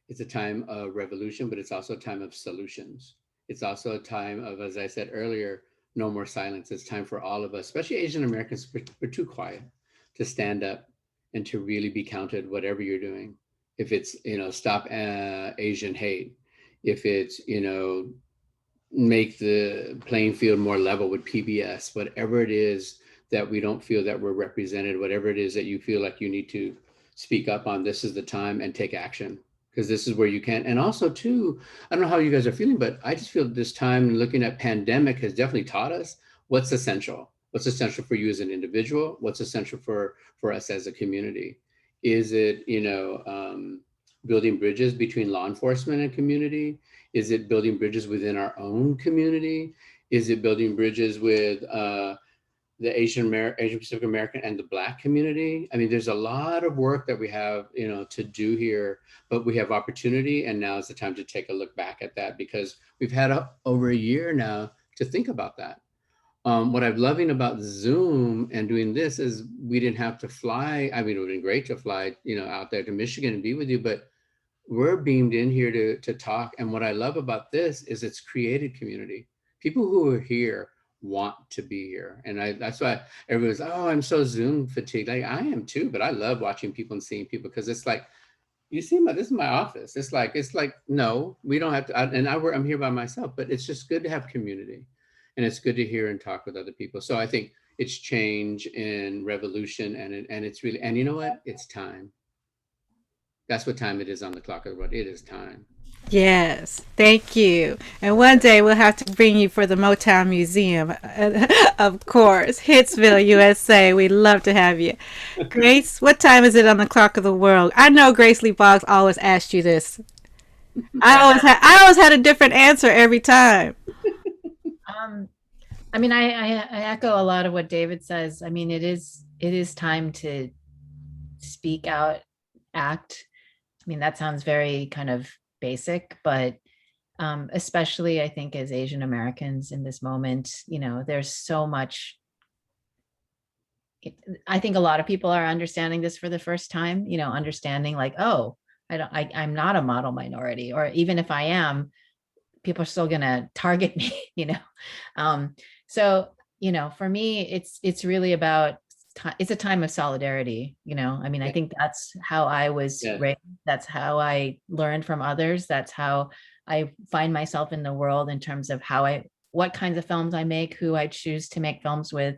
It's a time of revolution, but it's also a time of solutions. It's also a time of, as I said earlier, no more silence. It's time for all of us, especially Asian Americans, we're too quiet to stand up and to really be counted, whatever you're doing. If it's, you know, stop Asian hate, if it's, you know, make the playing field more level with PBS, whatever it is that we don't feel that we're represented, whatever it is that you feel like you need to speak up on, this is the time, and take action, because this is where you can. And also too, I don't know how you guys are feeling, but I just feel this time looking at pandemic has definitely taught us what's essential. What's essential for you as an individual? What's essential for us as a community? Is it, you know, building bridges between law enforcement and community? Is it building bridges within our own community? Is it building bridges with the Asian Pacific American and the Black community? I mean, there's a lot of work that we have, you know, to do here, but we have opportunity, and now is the time to take a look back at that, because we've had over a year now to think about that. What I'm loving about Zoom and doing this is we didn't have to fly. I mean, it would have been great to fly, you know, out there to Michigan and be with you, but we're beamed in here to talk. And what I love about this is it's created community. People who are here want to be here. And that's why everyone's, oh, I'm so Zoom fatigued. Like, I am too, but I love watching people and seeing people, because it's like, you see this is my office. It's like, no, we don't have to, I'm here by myself, but it's just good to have community. And it's good to hear and talk with other people. So I think it's change and revolution, and it's really, and you know what? It's time. That's what time it is on the clock of the world. It is time. Yes, thank you. And one day we'll have to bring you for the Motown Museum, of course. Hitsville, USA. We'd love to have you. Grace, what time is it on the clock of the world? I know Grace Lee Boggs always asked you this. I always had a different answer every time. I mean, I echo a lot of what David says. I mean, it is time to speak out, act. I mean, that sounds very kind of basic, but especially I think as Asian Americans in this moment, there's so much. I think a lot of people are understanding this for the first time, understanding like, oh, I'm not a model minority, or even if I am, people are still gonna target me, So, for me, it's really about it's a time of solidarity, I mean, I think that's how I was raised. That's how I learned from others. That's how I find myself in the world in terms of what kinds of films I make, who I choose to make films with,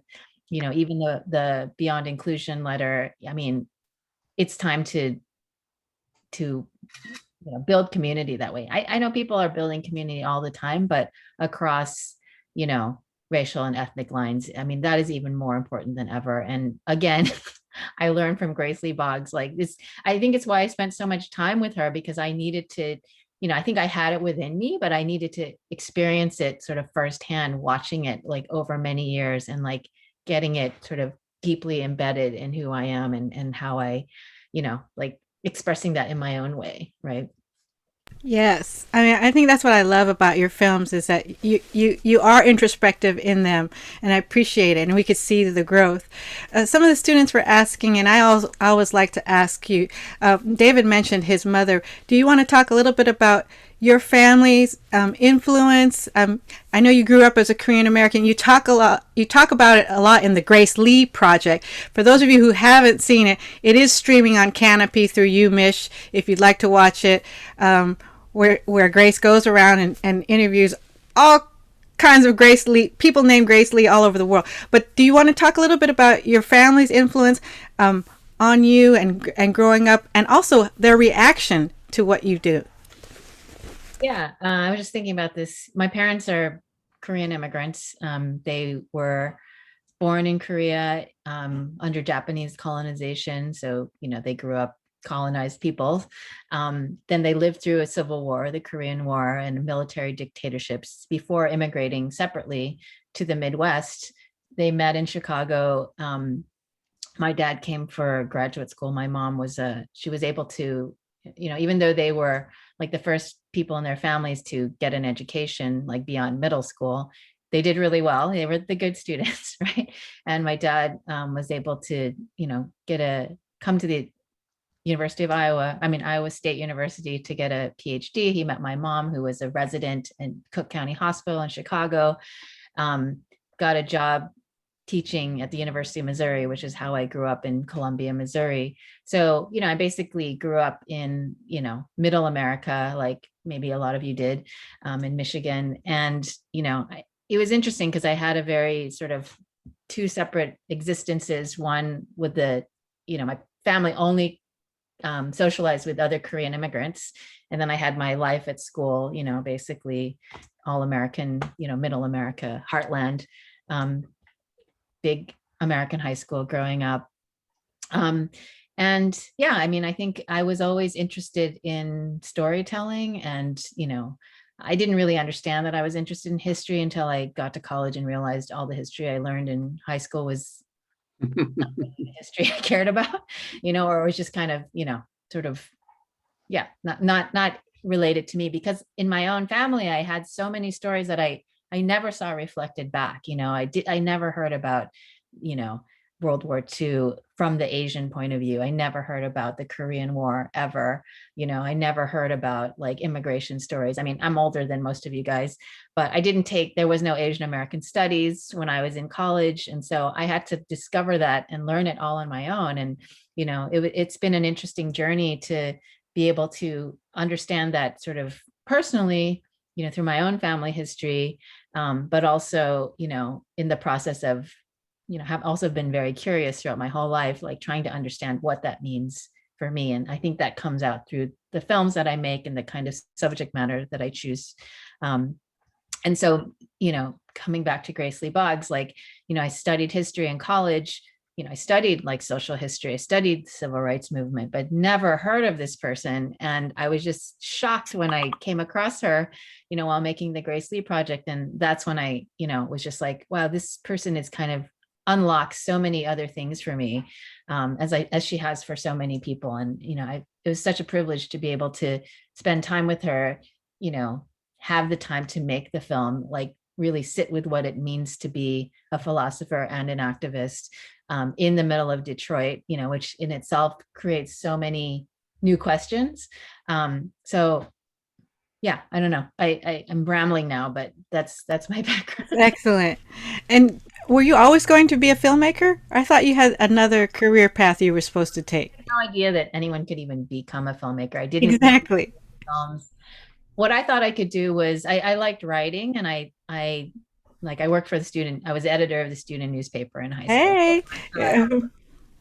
even the Beyond Inclusion letter. I mean, it's time to build community that way. I know people are building community all the time, but across, racial and ethnic lines, I mean, that is even more important than ever. And again, I learned from Grace Lee Boggs, like this, I think it's why I spent so much time with her, because I needed to, I think I had it within me, but I needed to experience it sort of firsthand, watching it like over many years and like getting it sort of deeply embedded in who I am and how I, like expressing that in my own way. Right. Yes. I mean, I think that's what I love about your films is that you are introspective in them, and I appreciate it, and we could see the growth. Some of the students were asking, and I always like to ask you, David mentioned his mother. Do you want to talk a little bit about your family's influence? I know you grew up as a Korean American. You talk about it a lot in the Grace Lee Project. For those of you who haven't seen it, it is streaming on Canopy through UMich, if you'd like to watch it, where Grace goes around and interviews all kinds of Grace Lee people named Grace Lee all over the world. But do you want to talk a little bit about your family's influence on you and growing up, and also their reaction to what you do? Yeah, I was just thinking about this. My parents are Korean immigrants. They were born in Korea under Japanese colonization. So, they grew up colonized people. Then they lived through a civil war, the Korean War, and military dictatorships before immigrating separately to the Midwest. They met in Chicago. My dad came for graduate school. My mom she was able to, even though they were like the first people in their families to get an education, like beyond middle school, they did really well. They were the good students, right? And my dad was able to, come to the University of Iowa State University to get a PhD. He met my mom, who was a resident in Cook County Hospital in Chicago, got a job teaching at the University of Missouri, which is how I grew up in Columbia, Missouri. So, I basically grew up in, middle America, like maybe a lot of you did, in Michigan. And, it was interesting because I had a very sort of two separate existences. One with my family only socialized with other Korean immigrants. And then I had my life at school, basically all American, middle America, heartland, big American high school growing up. And yeah, I mean, I think I was always interested in storytelling, and, I didn't really understand that I was interested in history until I got to college and realized all the history I learned in high school was not really the history I cared about, or it was just kind of, sort of, yeah, not related to me, because in my own family, I had so many stories that I never saw reflected back. I never heard about, World War II from the Asian point of view. I never heard about the Korean War ever. I never heard about like immigration stories. I mean, I'm older than most of you guys, but there was no Asian American studies when I was in college. And so I had to discover that and learn it all on my own. And, it's been an interesting journey to be able to understand that sort of personally, through my own family history, but also, in the process of, have also been very curious throughout my whole life, like trying to understand what that means for me. And I think that comes out through the films that I make and the kind of subject matter that I choose. And so, coming back to Grace Lee Boggs, like, I studied history in college. I studied like social history, I studied the civil rights movement, but never heard of this person. And I was just shocked when I came across her, while making the Grace Lee project. And that's when I, was just like, wow, this person is kind of unlocked so many other things for me, as she has for so many people. And, it was such a privilege to be able to spend time with her, have the time to make the film, like really sit with what it means to be a philosopher and an activist, in the middle of Detroit, which in itself creates so many new questions. So yeah, I don't know. I'm rambling now, but that's my background. Excellent. And were you always going to be a filmmaker? I thought you had another career path you were supposed to take. No idea that anyone could even become a filmmaker. I didn't Exactly. films. What I thought I could do was I liked writing, and I worked for the student. I was editor of the student newspaper in high school. Hey. Yeah.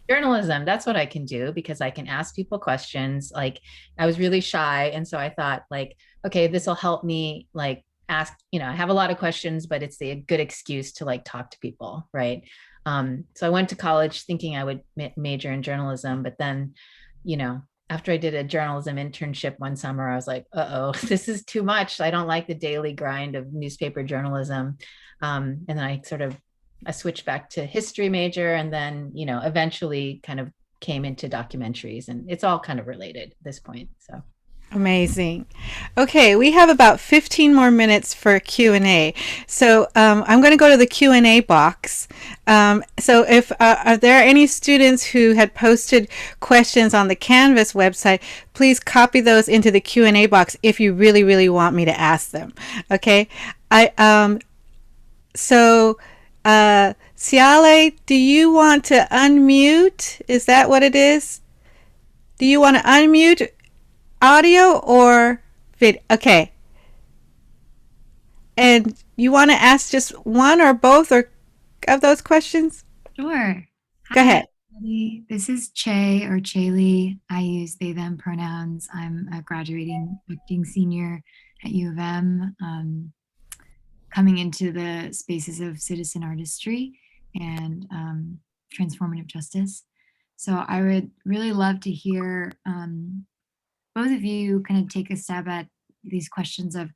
Journalism, that's what I can do because I can ask people questions. Like, I was really shy, and so I thought, like, okay, this will help me like ask, I have a lot of questions, but it's a good excuse to like talk to people, right? So I went to college thinking I would major in journalism, but then, after I did a journalism internship one summer, I was like, uh-oh, this is too much. I don't like the daily grind of newspaper journalism. And then I switched back to history major, and then, eventually kind of came into documentaries, and it's all kind of related at this point. So Amazing. Okay, we have about 15 more minutes for Q&A. So I'm going to go to the Q&A box. So if are there any students who had posted questions on the Canvas website, please copy those into the Q&A box if you really, really want me to ask them. Okay. Ciale, do you want to unmute? Is that what it is? Do you want to unmute audio or video? Okay. And you want to ask just one or both of those questions? Sure. Go ahead. Everybody. This is Che or Chaylee. I use they, them pronouns. I'm a graduating acting senior at U of M, coming into the spaces of citizen artistry and transformative justice. So I would really love to hear both of you kind of take a stab at these questions of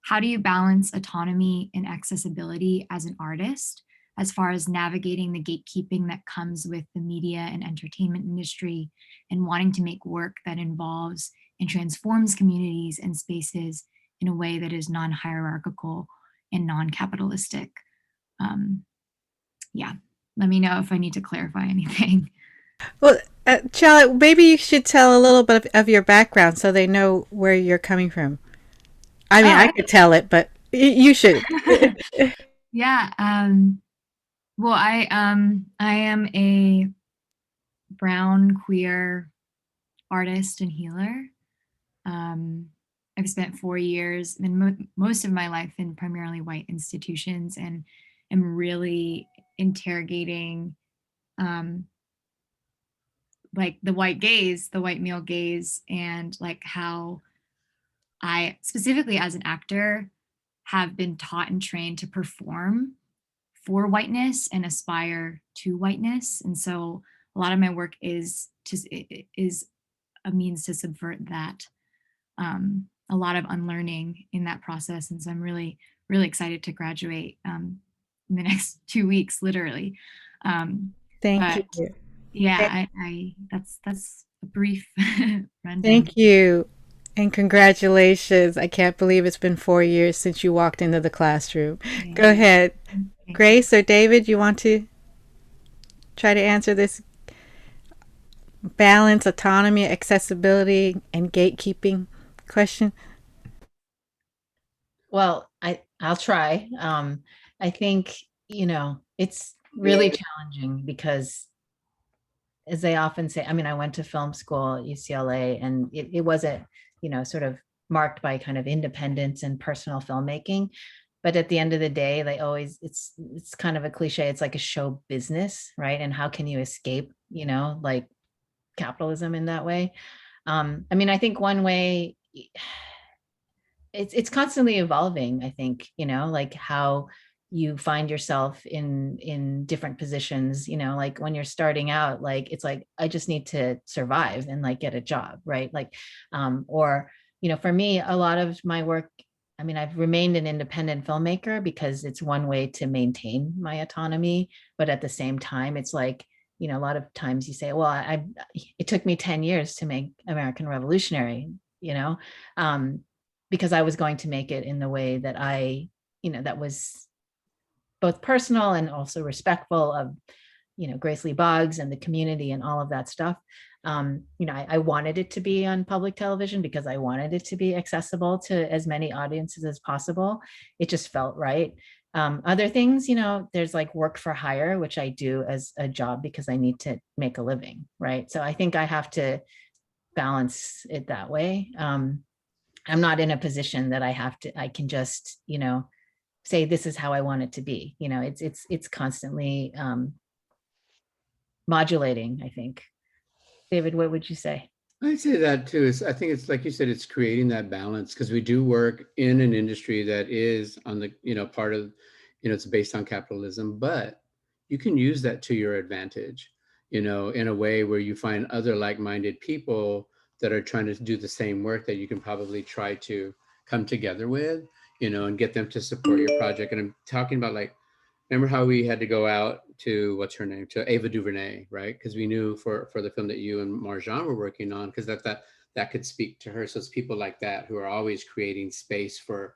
how do you balance autonomy and accessibility as an artist, as far as navigating the gatekeeping that comes with the media and entertainment industry and wanting to make work that involves and transforms communities and spaces in a way that is non-hierarchical and non-capitalistic. Yeah, let me know if I need to clarify anything. Well, Charlotte, maybe you should tell a little bit of your background so they know where you're coming from. I mean, I could tell it, but you should. Yeah. Well, I am a brown queer artist and healer. I've spent 4 years and most of my life in primarily white institutions, and am really interrogating like the white gaze, the white male gaze, and like how I specifically as an actor have been taught and trained to perform for whiteness and aspire to whiteness. And so a lot of my work is a means to subvert that. A lot of unlearning in that process. And so I'm really, really excited to graduate in the next 2 weeks, literally. Thank you. Yeah, that's a brief rundown. Thank you. And congratulations. I can't believe it's been 4 years since you walked into the classroom. Yeah. Go ahead. Grace or David, you want to try to answer this? Balance, autonomy, accessibility, and gatekeeping question? Well, I'll try. I think, it's really challenging because, as they often say, I mean, I went to film school at UCLA, and it wasn't, sort of marked by kind of independence and personal filmmaking. But at the end of the day, they always, it's kind of a cliche. It's like a show business, right? And how can you escape, like capitalism in that way. I mean, I think one way, it's constantly evolving, I think, like how you find yourself in different positions, like when you're starting out, like it's like I just need to survive and like get a job, right? Like or for me, a lot of my work, I mean, I've remained an independent filmmaker because it's one way to maintain my autonomy, but at the same time it's like, a lot of times you say, well, it took me 10 years to make American Revolutionary, um, because I was going to make it in the way that that was both personal and also respectful of, Grace Lee Boggs and the community and all of that stuff. I wanted it to be on public television because I wanted it to be accessible to as many audiences as possible. It just felt right. Other things, there's like work for hire, which I do as a job because I need to make a living, right? So I think I have to balance it that way. I'm not in a position that I can just, say this is how I want it to be. It's constantly modulating, I think. David, what would you say? I'd say that too. I think it's like you said, it's creating that balance because we do work in an industry that is on the, part of, it's based on capitalism, but you can use that to your advantage, in a way where you find other like-minded people that are trying to do the same work that you can probably try to come together with, and get them to support your project. And I'm talking about like, remember how we had to go out to, what's her name, to Ava DuVernay, right? Because we knew for the film that you and Marjan were working on, because that could speak to her. So it's people like that who are always creating space for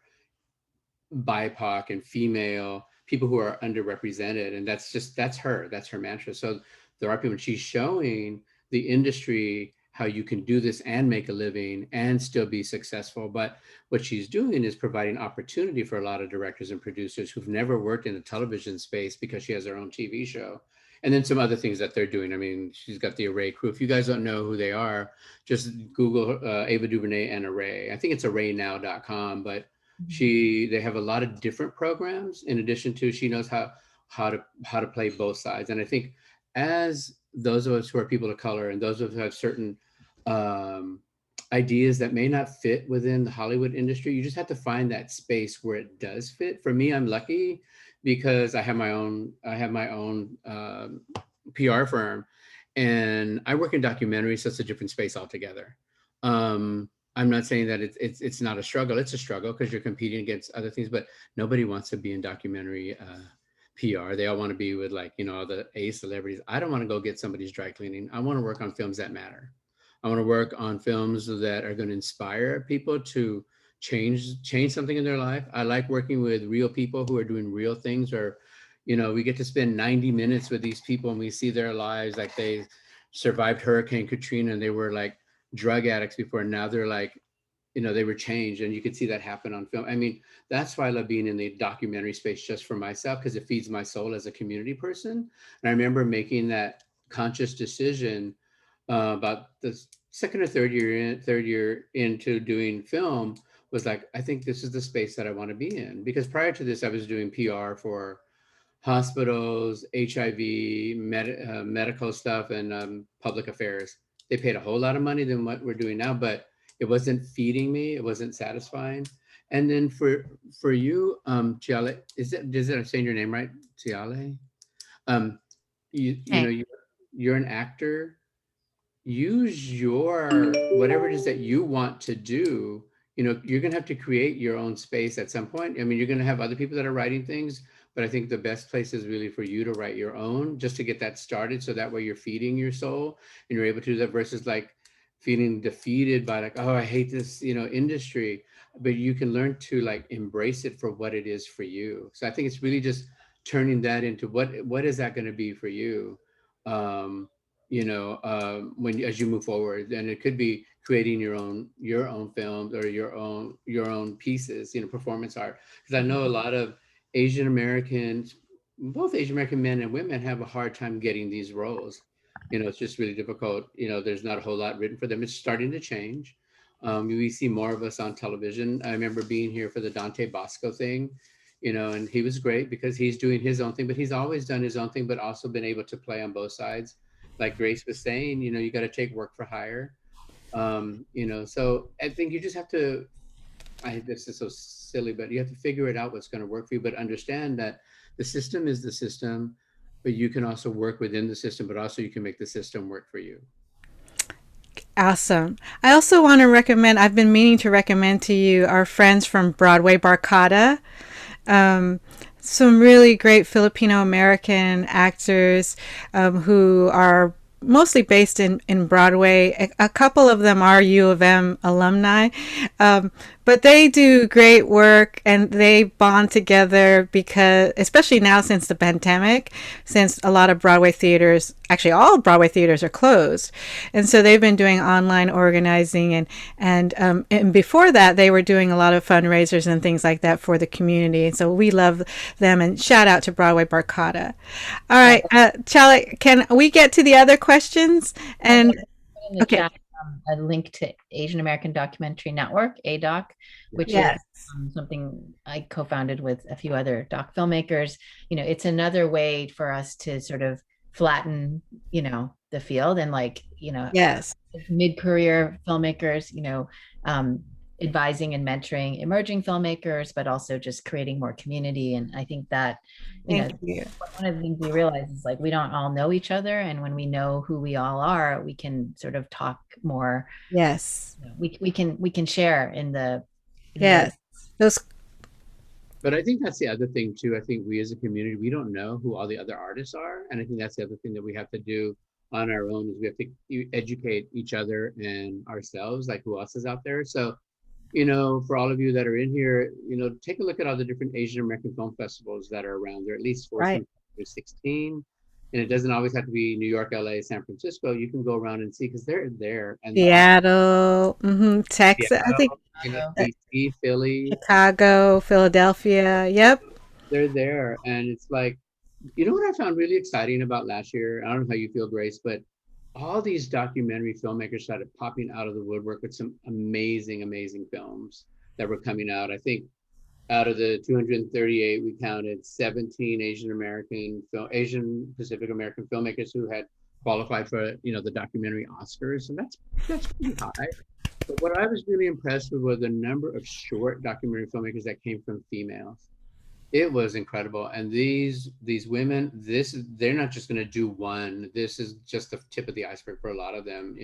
BIPOC and female people who are underrepresented. And that's her mantra. So there are people, she's showing the industry how you can do this and make a living and still be successful. But what she's doing is providing opportunity for a lot of directors and producers who've never worked in the television space because she has her own TV show. And then some other things that they're doing. I mean, she's got the Array crew. If you guys don't know who they are, just Google Ava DuVernay and Array. I think it's arraynow.com, but they have a lot of different programs. In addition to, she knows how to play both sides. And I think as those of us who are people of color and those of us who have certain ideas that may not fit within the Hollywood industry, you just have to find that space where it does fit. For me, I'm lucky because I have my own PR firm, and I work in documentaries, so it's a different space altogether. I'm not saying that it's not a struggle. It's a struggle because you're competing against other things, but nobody wants to be in documentary PR. They all want to be with all the A celebrities. I don't want to go get somebody's dry cleaning. I want to work on films that matter. I want to work on films that are going to inspire people to change something in their life. I like working with real people who are doing real things, or, we get to spend 90 minutes with these people and we see their lives, like they survived Hurricane Katrina and they were like drug addicts before, and now they're like, they were changed, and you could see that happen on film. I mean, that's why I love being in the documentary space just for myself, because it feeds my soul as a community person. And I remember making that conscious decision about the second or third year into doing film, was like, I think this is the space that I want to be in. Because prior to this, I was doing PR for hospitals, HIV, medical stuff, and public affairs. They paid a whole lot of money than what we're doing now, but it wasn't feeding me. It wasn't satisfying. And then for you, Tiale, I'm saying your name right? Tiale? You're an actor. Use your, whatever it is that you want to do. You're going to have to create your own space at some point. I mean, you're going to have other people that are writing things, but I think the best place is really for you to write your own, just to get that started. So that way you're feeding your soul and you're able to do that, versus like feeling defeated by like, oh, I hate this, industry. But you can learn to like embrace it for what it is for you. So I think it's really just turning that into what is that going to be for you, as you move forward. And it could be creating your own films or your own pieces, performance art. Because I know a lot of Asian Americans, both Asian American men and women, have a hard time getting these roles. It's just really difficult. There's not a whole lot written for them. It's starting to change. We see more of us on television. I remember being here for the Dante Bosco thing, and he was great because he's doing his own thing, but he's always done his own thing, but also been able to play on both sides. like Grace was saying, you got to take work for hire. So I think you just have to, this is so silly, but you have to figure it out what's going to work for you, but understand that the system is the system, but you can also work within the system, but also you can make the system work for you. Awesome. I also want to recommend, I've been meaning to recommend to you our friends from Broadway Barcada. Some really great Filipino American actors who are mostly based in Broadway. A couple of them are U of M alumni, but they do great work and they bond together because, especially now since the pandemic, since a lot of Broadway theaters, actually all Broadway theaters are closed. And so they've been doing online organizing and before that they were doing a lot of fundraisers and things like that for the community. And so we love them, and shout out to Broadway Barcada. All right, Charlie, can we get to the other questions? And okay. Chat, a link to Asian American Documentary Network, ADOC, which yes. is something I co-founded with a few other doc filmmakers. It's another way for us to sort of flatten, the field and yes, mid-career filmmakers, advising and mentoring emerging filmmakers, but also just creating more community. And I think that, one of the things we realize is we don't all know each other. And when we know who we all are, we can sort of talk more. Yes. We can share in the. Yes. But I think that's the other thing too. I think we as a community, we don't know who all the other artists are. And I think that's the other thing that we have to do on our own is we have to educate each other and ourselves, like who else is out there. So, for all of you that are in here, take a look at all the different Asian American film festivals that are around. There are at least 14 or 16. And it doesn't always have to be New York, LA, San Francisco. You can go around and see because they're there. And Seattle, Texas, Seattle, I think DC, Philly, Chicago, Philadelphia. Yep. They're there. And it's like, what I found really exciting about last year? I don't know how you feel, Grace, but all these documentary filmmakers started popping out of the woodwork with some amazing, amazing films that were coming out. I think out of the 238, we counted 17 Asian Pacific American filmmakers who had qualified for, the documentary Oscars. And that's pretty high. But what I was really impressed with was the number of short documentary filmmakers that came from females. It was incredible. And these women, they're not just going to do one. This is just the tip of the iceberg for a lot of them,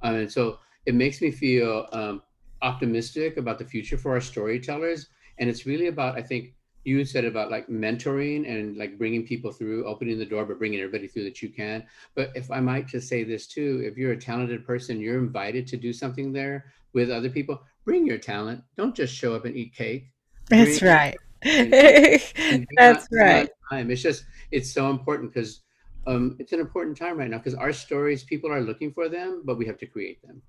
and so it makes me feel optimistic about the future for our storytellers. And it's really about, I think you said about mentoring and bringing people through, opening the door, but bringing everybody through that you can. But if I might just say this too, if you're a talented person, you're invited to do something there with other people, bring your talent. Don't just show up and eat cake. That's right. That's right. It's so important because it's an important time right now because our stories, people are looking for them, but we have to create them.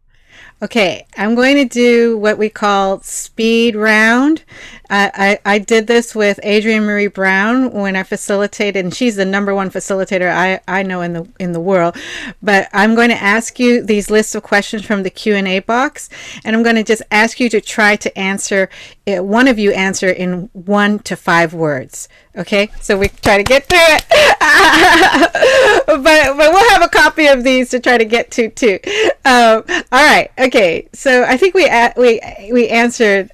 Okay, I'm going to do what we call speed round. I did this with Adrienne Marie Brown when I facilitated, and she's the #1 facilitator I know in the world. But I'm going to ask you these lists of questions from the Q&A box, and I'm going to just ask you to try to answer one of you answer in 1 to 5 words. Okay, so we try to get through it, but we'll have a copy of these to try to get to too. All right, okay. So I think we answered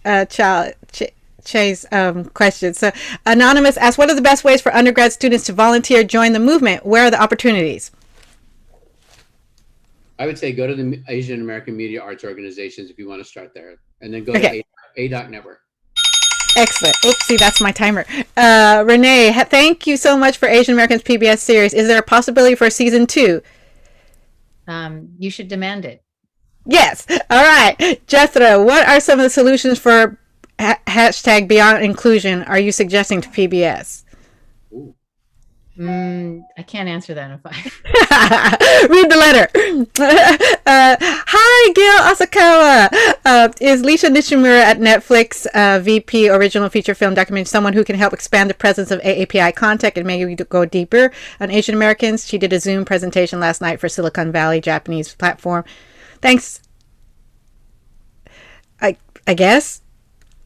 Che's question. So Anonymous asked, "What are the best ways for undergrad students to volunteer, join the movement? Where are the opportunities?" I would say go to the Asian American Media Arts Organizations if you want to start there, and then go to ADOC Network. Excellent. Oopsie, that's my timer. Renee, thank you so much for Asian Americans PBS series. Is there a possibility for season 2? You should demand it. Yes. All right. Jethro, what are some of the solutions for hashtag Beyond Inclusion are you suggesting to PBS? Ooh. I can't answer that in 5. Read the letter. Hi, Gail Asakawa. Is Lisa Nishimura at Netflix, VP Original Feature Film Documentary, someone who can help expand the presence of AAPI content and maybe go deeper on Asian Americans? She did a Zoom presentation last night for Silicon Valley Japanese platform. Thanks. I guess.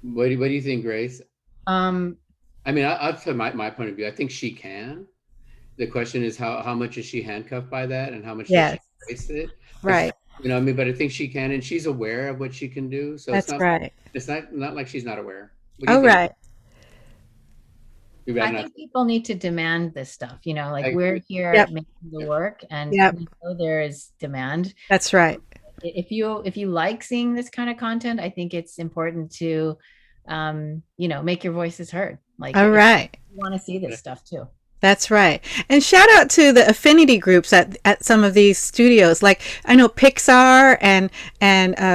What do you think, Grace? I mean, I'll tell my point of view. I think she can. the question is how much is she handcuffed by that, and how much does she Yes. waste it? Right. You know, I mean, but I think she can, and she's aware of what she can do. So That's right. it's not like she's not aware. What do you All think? right. I think people need to demand this stuff, you know, like we're here Yep. making the work, and Yep. we know there is demand. That's right. If you like seeing this kind of content, I think it's important to, you know, make your voices heard. Like, All right. you want to see this stuff too. That's right. And shout out to the affinity groups at some of these studios. Like I know Pixar and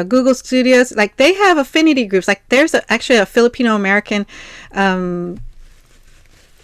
Google Studios, like they have affinity groups. Like there's actually a Filipino American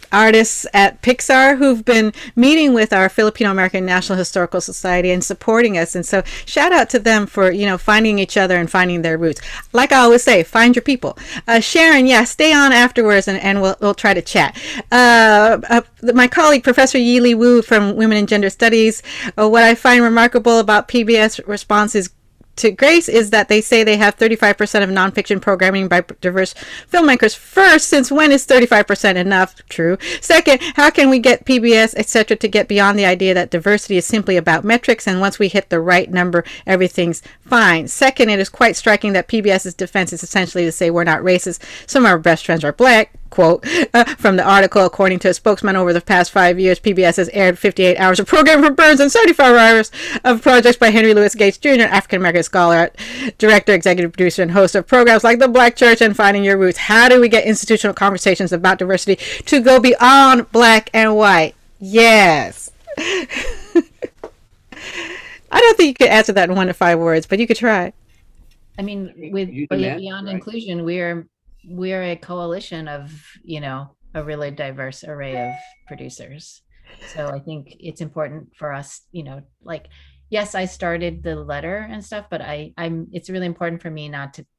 artists at Pixar who've been meeting with our Filipino American National Historical Society and supporting us. And so shout out to them for, you know, finding each other and finding their roots. Like I always say, find your people. Sharon, yeah, stay on afterwards and we'll try to chat. My colleague, Professor Yi-Li Wu from Women in Gender Studies, what I find remarkable about PBS responses to Grace is that they say they have 35% of nonfiction programming by diverse filmmakers. First, since when is 35% enough? True. Second, how can we get PBS, etc., to get beyond the idea that diversity is simply about metrics, and once we hit the right number, everything's fine? Second, it is quite striking that PBS's defense is essentially to say we're not racist. Some of our best friends are black. Quote from the article, according to a spokesman, over the past 5 years, PBS has aired 58 hours of programming for Burns and 75 hours of projects by Henry Louis Gates Jr., African-American scholar, director, executive producer, and host of programs like The Black Church and Finding Your Roots. How do we get institutional conversations about diversity to go beyond black and white? Yes. I don't think you could answer that in 1 to 5 words, but you could try. I mean, with Beyond Inclusion, we're a coalition of, you know, a really diverse array of producers. So I think it's important for us, you know, like, yes, I started the letter and stuff, but it's really important for me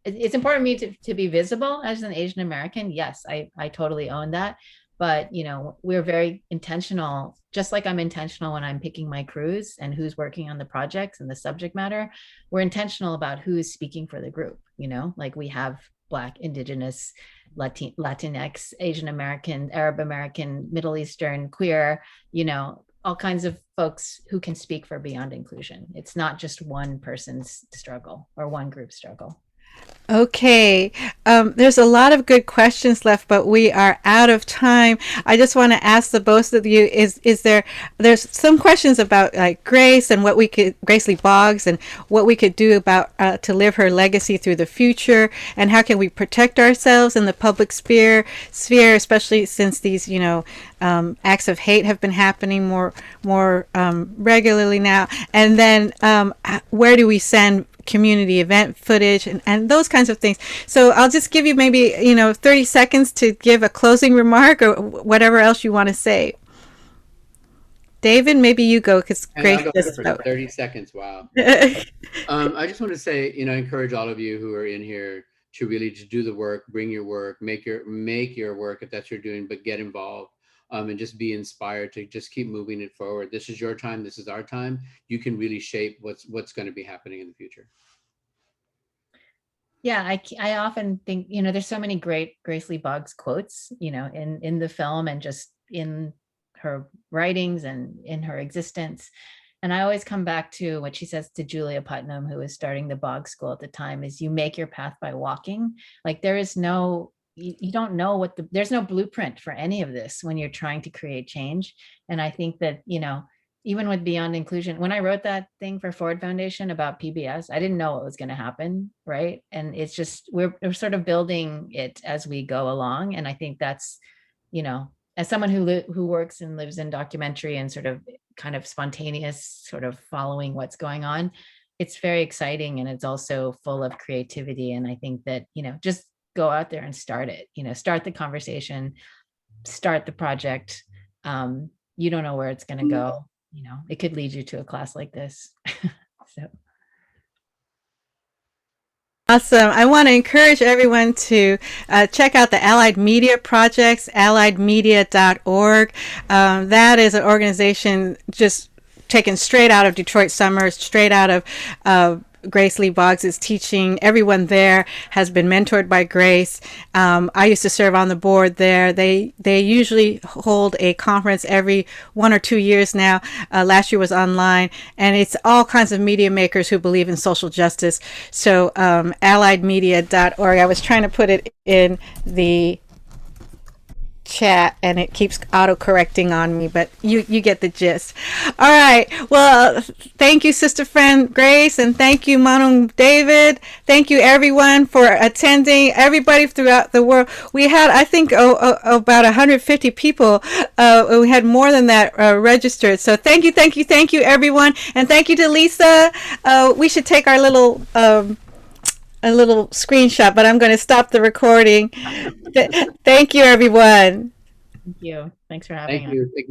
it's important for me to be visible as an Asian American. Yes, I totally own that. But, you know, we're very intentional, just like I'm intentional when I'm picking my crews and who's working on the projects and the subject matter. We're intentional about who's speaking for the group, you know, like we have Black, Indigenous, Latinx, Asian American, Arab American, Middle Eastern, queer, you know, all kinds of folks who can speak for Beyond Inclusion. It's not just one person's struggle or one group's struggle. Okay, there's a lot of good questions left, but we are out of time. I just want to ask the both of you, there's some questions about like Grace and Grace Lee Boggs, and what we could do about to live her legacy through the future, and how can we protect ourselves in the public sphere, especially since these, you know, acts of hate have been happening more regularly now. And then where do we send community event footage and those kinds of things. So I'll just give you maybe, you know, 30 seconds to give a closing remark or whatever else you want to say. David, maybe you go, because Grace just spoke. 30 seconds. Wow. I just want to say, you know, I encourage all of you who are in here to really just do the work, bring your work, make your work if that's what you're doing, but get involved. And just be inspired to just keep moving it forward. This is your time. This is our time. You can really shape what's going to be happening in the future. Yeah, I often think, you know, there's so many great Grace Lee Boggs quotes, you know, in the film and just in her writings and in her existence. And I always come back to what she says to Julia Putnam, who was starting the Boggs School at the time, is you make your path by walking. Like there is no, you don't know there's no blueprint for any of this when you're trying to create change. And I think that, you know, even with Beyond Inclusion, when I wrote that thing for Ford Foundation about PBS, I didn't know what was going to happen, right? And it's just, we're sort of building it as we go along. And I think that's, you know, as someone who works and lives in documentary and sort of kind of spontaneous sort of following what's going on, it's very exciting. And it's also full of creativity. And I think that, you know, just go out there and start it, you know, start the conversation, start the project. You don't know where it's going to go. You know, it could lead you to a class like this. So. Awesome. I want to encourage everyone to check out the Allied Media Projects, alliedmedia.org. That is an organization just taken straight out of Detroit Summer, straight out of Grace Lee Boggs is teaching. Everyone there has been mentored by Grace. I used to serve on the board there. They usually hold a conference every 1 or 2 years now. Last year was online, and it's all kinds of media makers who believe in social justice. So alliedmedia.org. I was trying to put it in the chat and it keeps auto-correcting on me, but you get the gist. All right, well, thank you, sister friend Grace, and thank you, Manung David. Thank you everyone for attending, everybody throughout the world. We had, I think, about 150 people. We had more than that registered, so thank you everyone, and thank you to Lisa. We should take our little a little screenshot, but I'm going to stop the recording. Thank you, everyone. Thank you. Thanks for having us. Thank you.